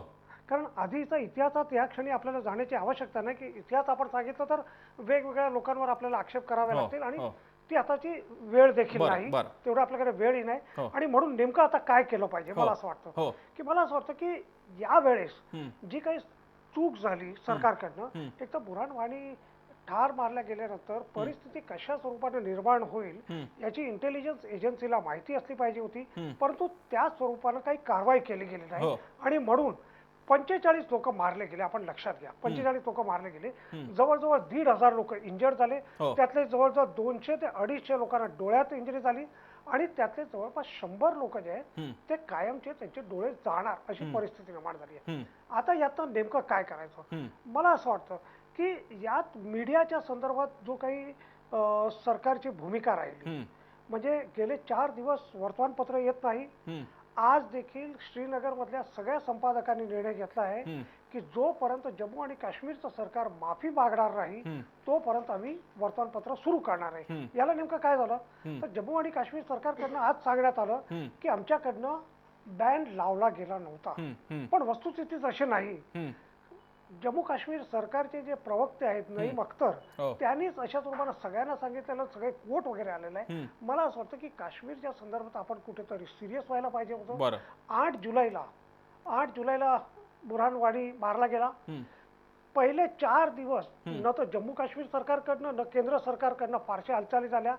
कारण आधीचा इतिहासात या क्षणी आपल्याला जाण्याची आवश्यकता नाही, की इतिहास आपण सांगितलं तर वेगवेगळ्या लोकांवर आपल्याला आक्षेप करावे लागतील, आणि ती आताची वेळ देखील नाही, तेवढं आपल्याकडे वेळही नाही. आणि म्हणून नेमकं आता काय केलं पाहिजे, मला असं वाटतं की की या वेळेस जी काही चूक झाली सरकारकडनं, एक तर बुरहानवाडी ठार मारल्या गेल्यानंतर परिस्थिती कशा स्वरूपाने निर्माण होईल याची इंटेलिजन्स एजन्सीला माहिती असली पाहिजे होती, परंतु त्या स्वरूपानं काही कारवाई केली गेली नाही. आणि म्हणून 45 लोक मारले गेले. आपण लक्षात घ्या, 45 लोक मारले गेले. जवळजवळ 1,500 लोक इंजर्ड झाले. त्यातले जवळजवळ 200 ते 250 लोकांना डोळ्यात इंजुरी झाली आणि त्यातले जवळपास 100 लोक जे आहेत ते कायमचे त्यांचे डोळे जाणार अशी परिस्थिती निर्माण झाली आहे. आता यातनं नेमकं काय करायचं? मला असं वाटतं की यात मीडियाच्या संदर्भात जो काही सरकारची भूमिका राहिली, म्हणजे गेले 4 दिवस वर्तमानपत्र येत नाही. आज देखील श्रीनगर मधल्या सगळ्या संपादकांनी निर्णय घेतला आहे की जोपर्यंत जम्मू आणि काश्मीरचं सरकार माफी मागणार नाही तोपर्यंत आम्ही वर्तमानपत्र सुरू करणार आहे. याला नेमकं काय झालं तर जम्मू आणि काश्मीर सरकारकडनं आज सांगण्यात आलं की आमच्याकडनं बॅन लावला गेला नव्हता. पण वस्तुस्थिती अशी नाही. जम्मू काश्मीर सरकारचे जे प्रवक्ते आहेत नईम अख्तर, त्यांनीच अशा रूपाने सगळ्यांना सांगितलेलं, सगळे कोट वगैरे आलेलं आहे. मला असं वाटतं की काश्मीरच्या संदर्भात आपण कुठेतरी सिरियस व्हायला पाहिजे होतं. 8 जुलैला बुरहान वानी मारला गेला. पहिले 4 दिवस न तर जम्मू काश्मीर सरकारकडनं न केंद्र सरकारकडनं फारशा हालचाली झाल्या.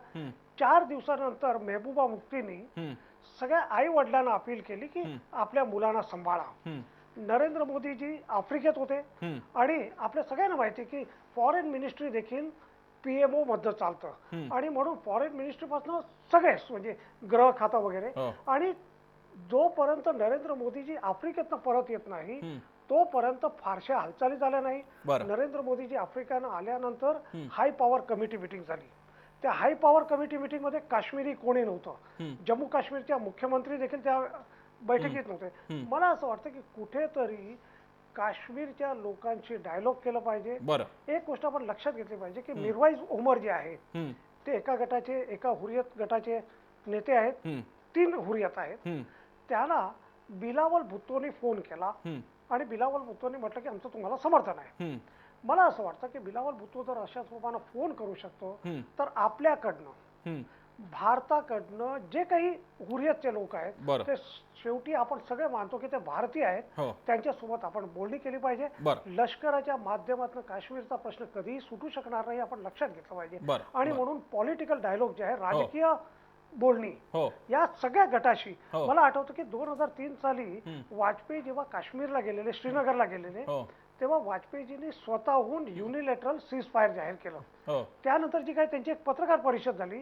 4 दिवसानंतर मेहबूबा मुफ्तींनी सगळ्या आई वडिलांना अपील केली की आपल्या मुलांना सांभाळा. नरेंद्र मोदीजी आफ्रिकेत होते आणि आपल्या सगळ्यांना माहिती की फॉरेन मिनिस्ट्री देखील PMO मध्ये चालतं आणि म्हणून फॉरेन मिनिस्ट्री पासून सगळेच म्हणजे गृह खातं वगैरे. आणि जोपर्यंत नरेंद्र मोदीजी आफ्रिकेतनं परत येत नाही तोपर्यंत फारशा हालचाली झाल्या नाही. नरेंद्र मोदीजी आफ्रिकेनं आल्यानंतर हाय पॉवर कमिटी मिटिंग झाली. त्या हाय पॉवर कमिटी मिटिंग मध्ये काश्मीरी कोणी नव्हतं. जम्मू काश्मीरच्या मुख्यमंत्री देखील त्या बैठकीत नव्हते. मला असं वाटतं की कुठेतरी काश्मीरच्या लोकांशी डायलॉग केलं पाहिजे. एक गोष्ट आपण लक्षात घेतली पाहिजे की मिरवाईज उमर जे आहेत ते एका हुरियत गटाचे नेते आहेत. 3 हुरियत आहेत. त्याला बिलावल भुत्तोनी फोन केला आणि बिलावल भुत्तोनी म्हटलं की आमचं तुम्हाला समर्थन आहे. मला असं वाटतं की बिलावल भुत्तो जर अशा स्वरूपानं फोन करू शकतो तर आपल्याकडनं भारताकडनं जे काही हुरियतचे लोक आहेत ते शेवटी आपण सगळे मानतो की ते भारतीय आहेत, त्यांच्यासोबत आपण बोलणी केली पाहिजे. लष्कराच्या माध्यमातून काश्मीरचा प्रश्न कधीही सुटू शकणार नाही आपण लक्षात घेतलं पाहिजे. आणि म्हणून पॉलिटिकल डायलॉग जे आहे, राजकीय बोलणी या सगळ्या गटाशी, मला आठवतं की 2003 साली वाजपेयी जेव्हा काश्मीरला गेलेले, श्रीनगरला गेलेले, तेव्हा वाजपेयीजींनी स्वतःहून युनिलॅटरल सीज फायर जाहीर केलं. त्यानंतर जी काही त्यांची एक पत्रकार परिषद झाली,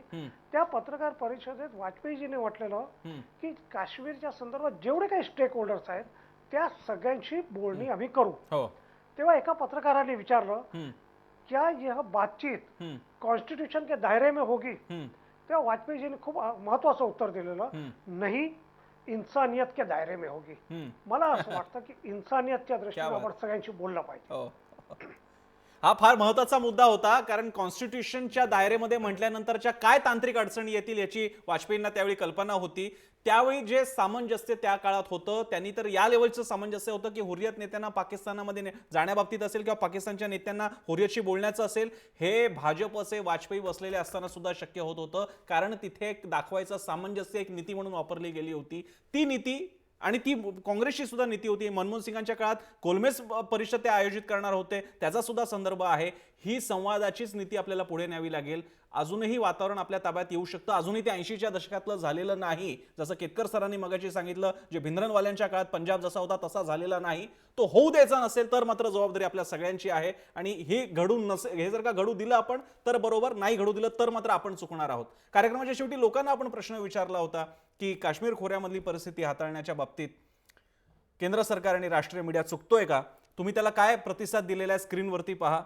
त्या पत्रकार परिषदेत वाजपेयीजींनी म्हटलेलं की काश्मीरच्या संदर्भात जेवढे काही स्टेक होल्डर्स आहेत त्या सगळ्यांशी बोलणी आम्ही करू. तेव्हा एका पत्रकाराने विचारलं क्या यह बातचीत कॉन्स्टिट्यूशन के दायरे में होगी? तेव्हा वाजपेयीजींनी खूप महत्वाचं उत्तर दिलेलं, नाही, इंसानियत के दायरे में होगी. मला असं वाटतं की इंसानियतच्या दृष्टीने आपण सगळ्यांशी बोललं पाहिजे. हा फार महत्त्वाचा मुद्दा होता, कारण कॉन्स्टिट्यूशनच्या दायरेमध्ये म्हटल्यानंतरच्या काय तांत्रिक अडचणी येतील याची वाजपेयींना त्यावेळी कल्पना होती. त्यावेळी जे सामंजस्य त्या काळात होतं त्यांनी तर या लेवलचं सामंजस्य होतं की हुरियत नेत्यांना पाकिस्तानामध्ये जाण्याबाबतीत असेल किंवा पाकिस्तानच्या नेत्यांना हुरियतशी बोलण्याचं असेल, हे भाजपचे वाजपेयी बसलेले असताना सुद्धा शक्य होत होतं. कारण तिथे एक दाखवायचं सामंजस्य एक नीती म्हणून वापरली गेली होती. ती नीती आणि ती काँग्रेसची सुद्धा नीती होती. मनमोहन सिंगांच्या काळात कोलमेस परिषद ते आयोजित करणार होते, त्याचा सुद्धा संदर्भ आहे. ही संवादाचीच नीती आपल्याला पुढे न्यावी लागेल. अजूनही वातावरण आपल्या ताब्यात येऊ शकतं. अजूनही ते 80च्या दशकातलं झालेलं नाही. जसं केतकर सरांनी मगाशी सांगितलं, जे भिंद्रनवाल्यांच्या काळात पंजाब जसा होता तसा झालेला नाही. तो होऊ द्यायचा नसेल तर मात्र जबाबदारी आपल्या सगळ्यांची आहे. आणि हे घडून नसेल, हे जर का घडू दिलं आपण तर बरोबर, नाही घडू दिलं तर मात्र आपण चुकणार आहोत. कार्यक्रमाच्या शेवटी लोकांना आपण प्रश्न विचारला होता की काश्मीर खोऱ्यामधली परिस्थिती हाताळण्याच्या बाबतीत केंद्र सरकार आणि राष्ट्रीय मीडिया चुकतोय का? तुम्ही त्याला काय प्रतिसाद दिलेला आहे स्क्रीनवरती पहा.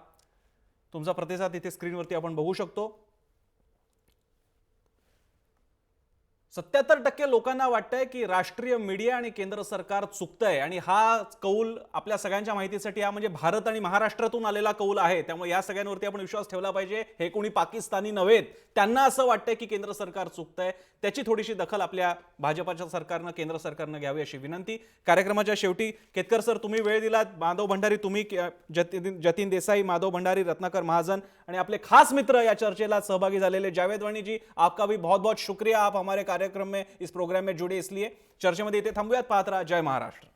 तुमचा प्रतिसाद इथे स्क्रीनवरती आपण बघू शकतो. 77% लोकांना वाटतंय की राष्ट्रीय मीडिया आणि केंद्र सरकार चुकतंय. आणि हा कौल आपल्या सगळ्यांच्या माहितीसाठी हा म्हणजे भारत आणि महाराष्ट्रातून आलेला कौल आहे. त्यामुळे या सगळ्यांवरती आपण विश्वास ठेवला पाहिजे. हे कोणी पाकिस्तानी नव्हेत, त्यांना असं वाटतंय की केंद्र सरकार चुकतंय. त्याची थोडीशी दखल आपल्या भाजपाच्या सरकारनं, केंद्र सरकारनं घ्यावी अशी विनंती. कार्यक्रमाच्या शेवटी केतकर सर तुम्ही वेळ दिलात, माधव भंडारी तुम्ही, जतीन देसाई, माधव भंडारी, रत्नाकर महाजन आणि आपले खास मित्र या चर्चेला सहभागी झालेले जावेद वाणी जी, आपका भी बहुत बहुत शुक्रिया. आप हमारे कार्यक्रम में, इस प्रोग्राम में जुड़े इसलिए. चर्चेमध्ये इथे थांबूयात. पाहत रहा जय महाराष्ट्र.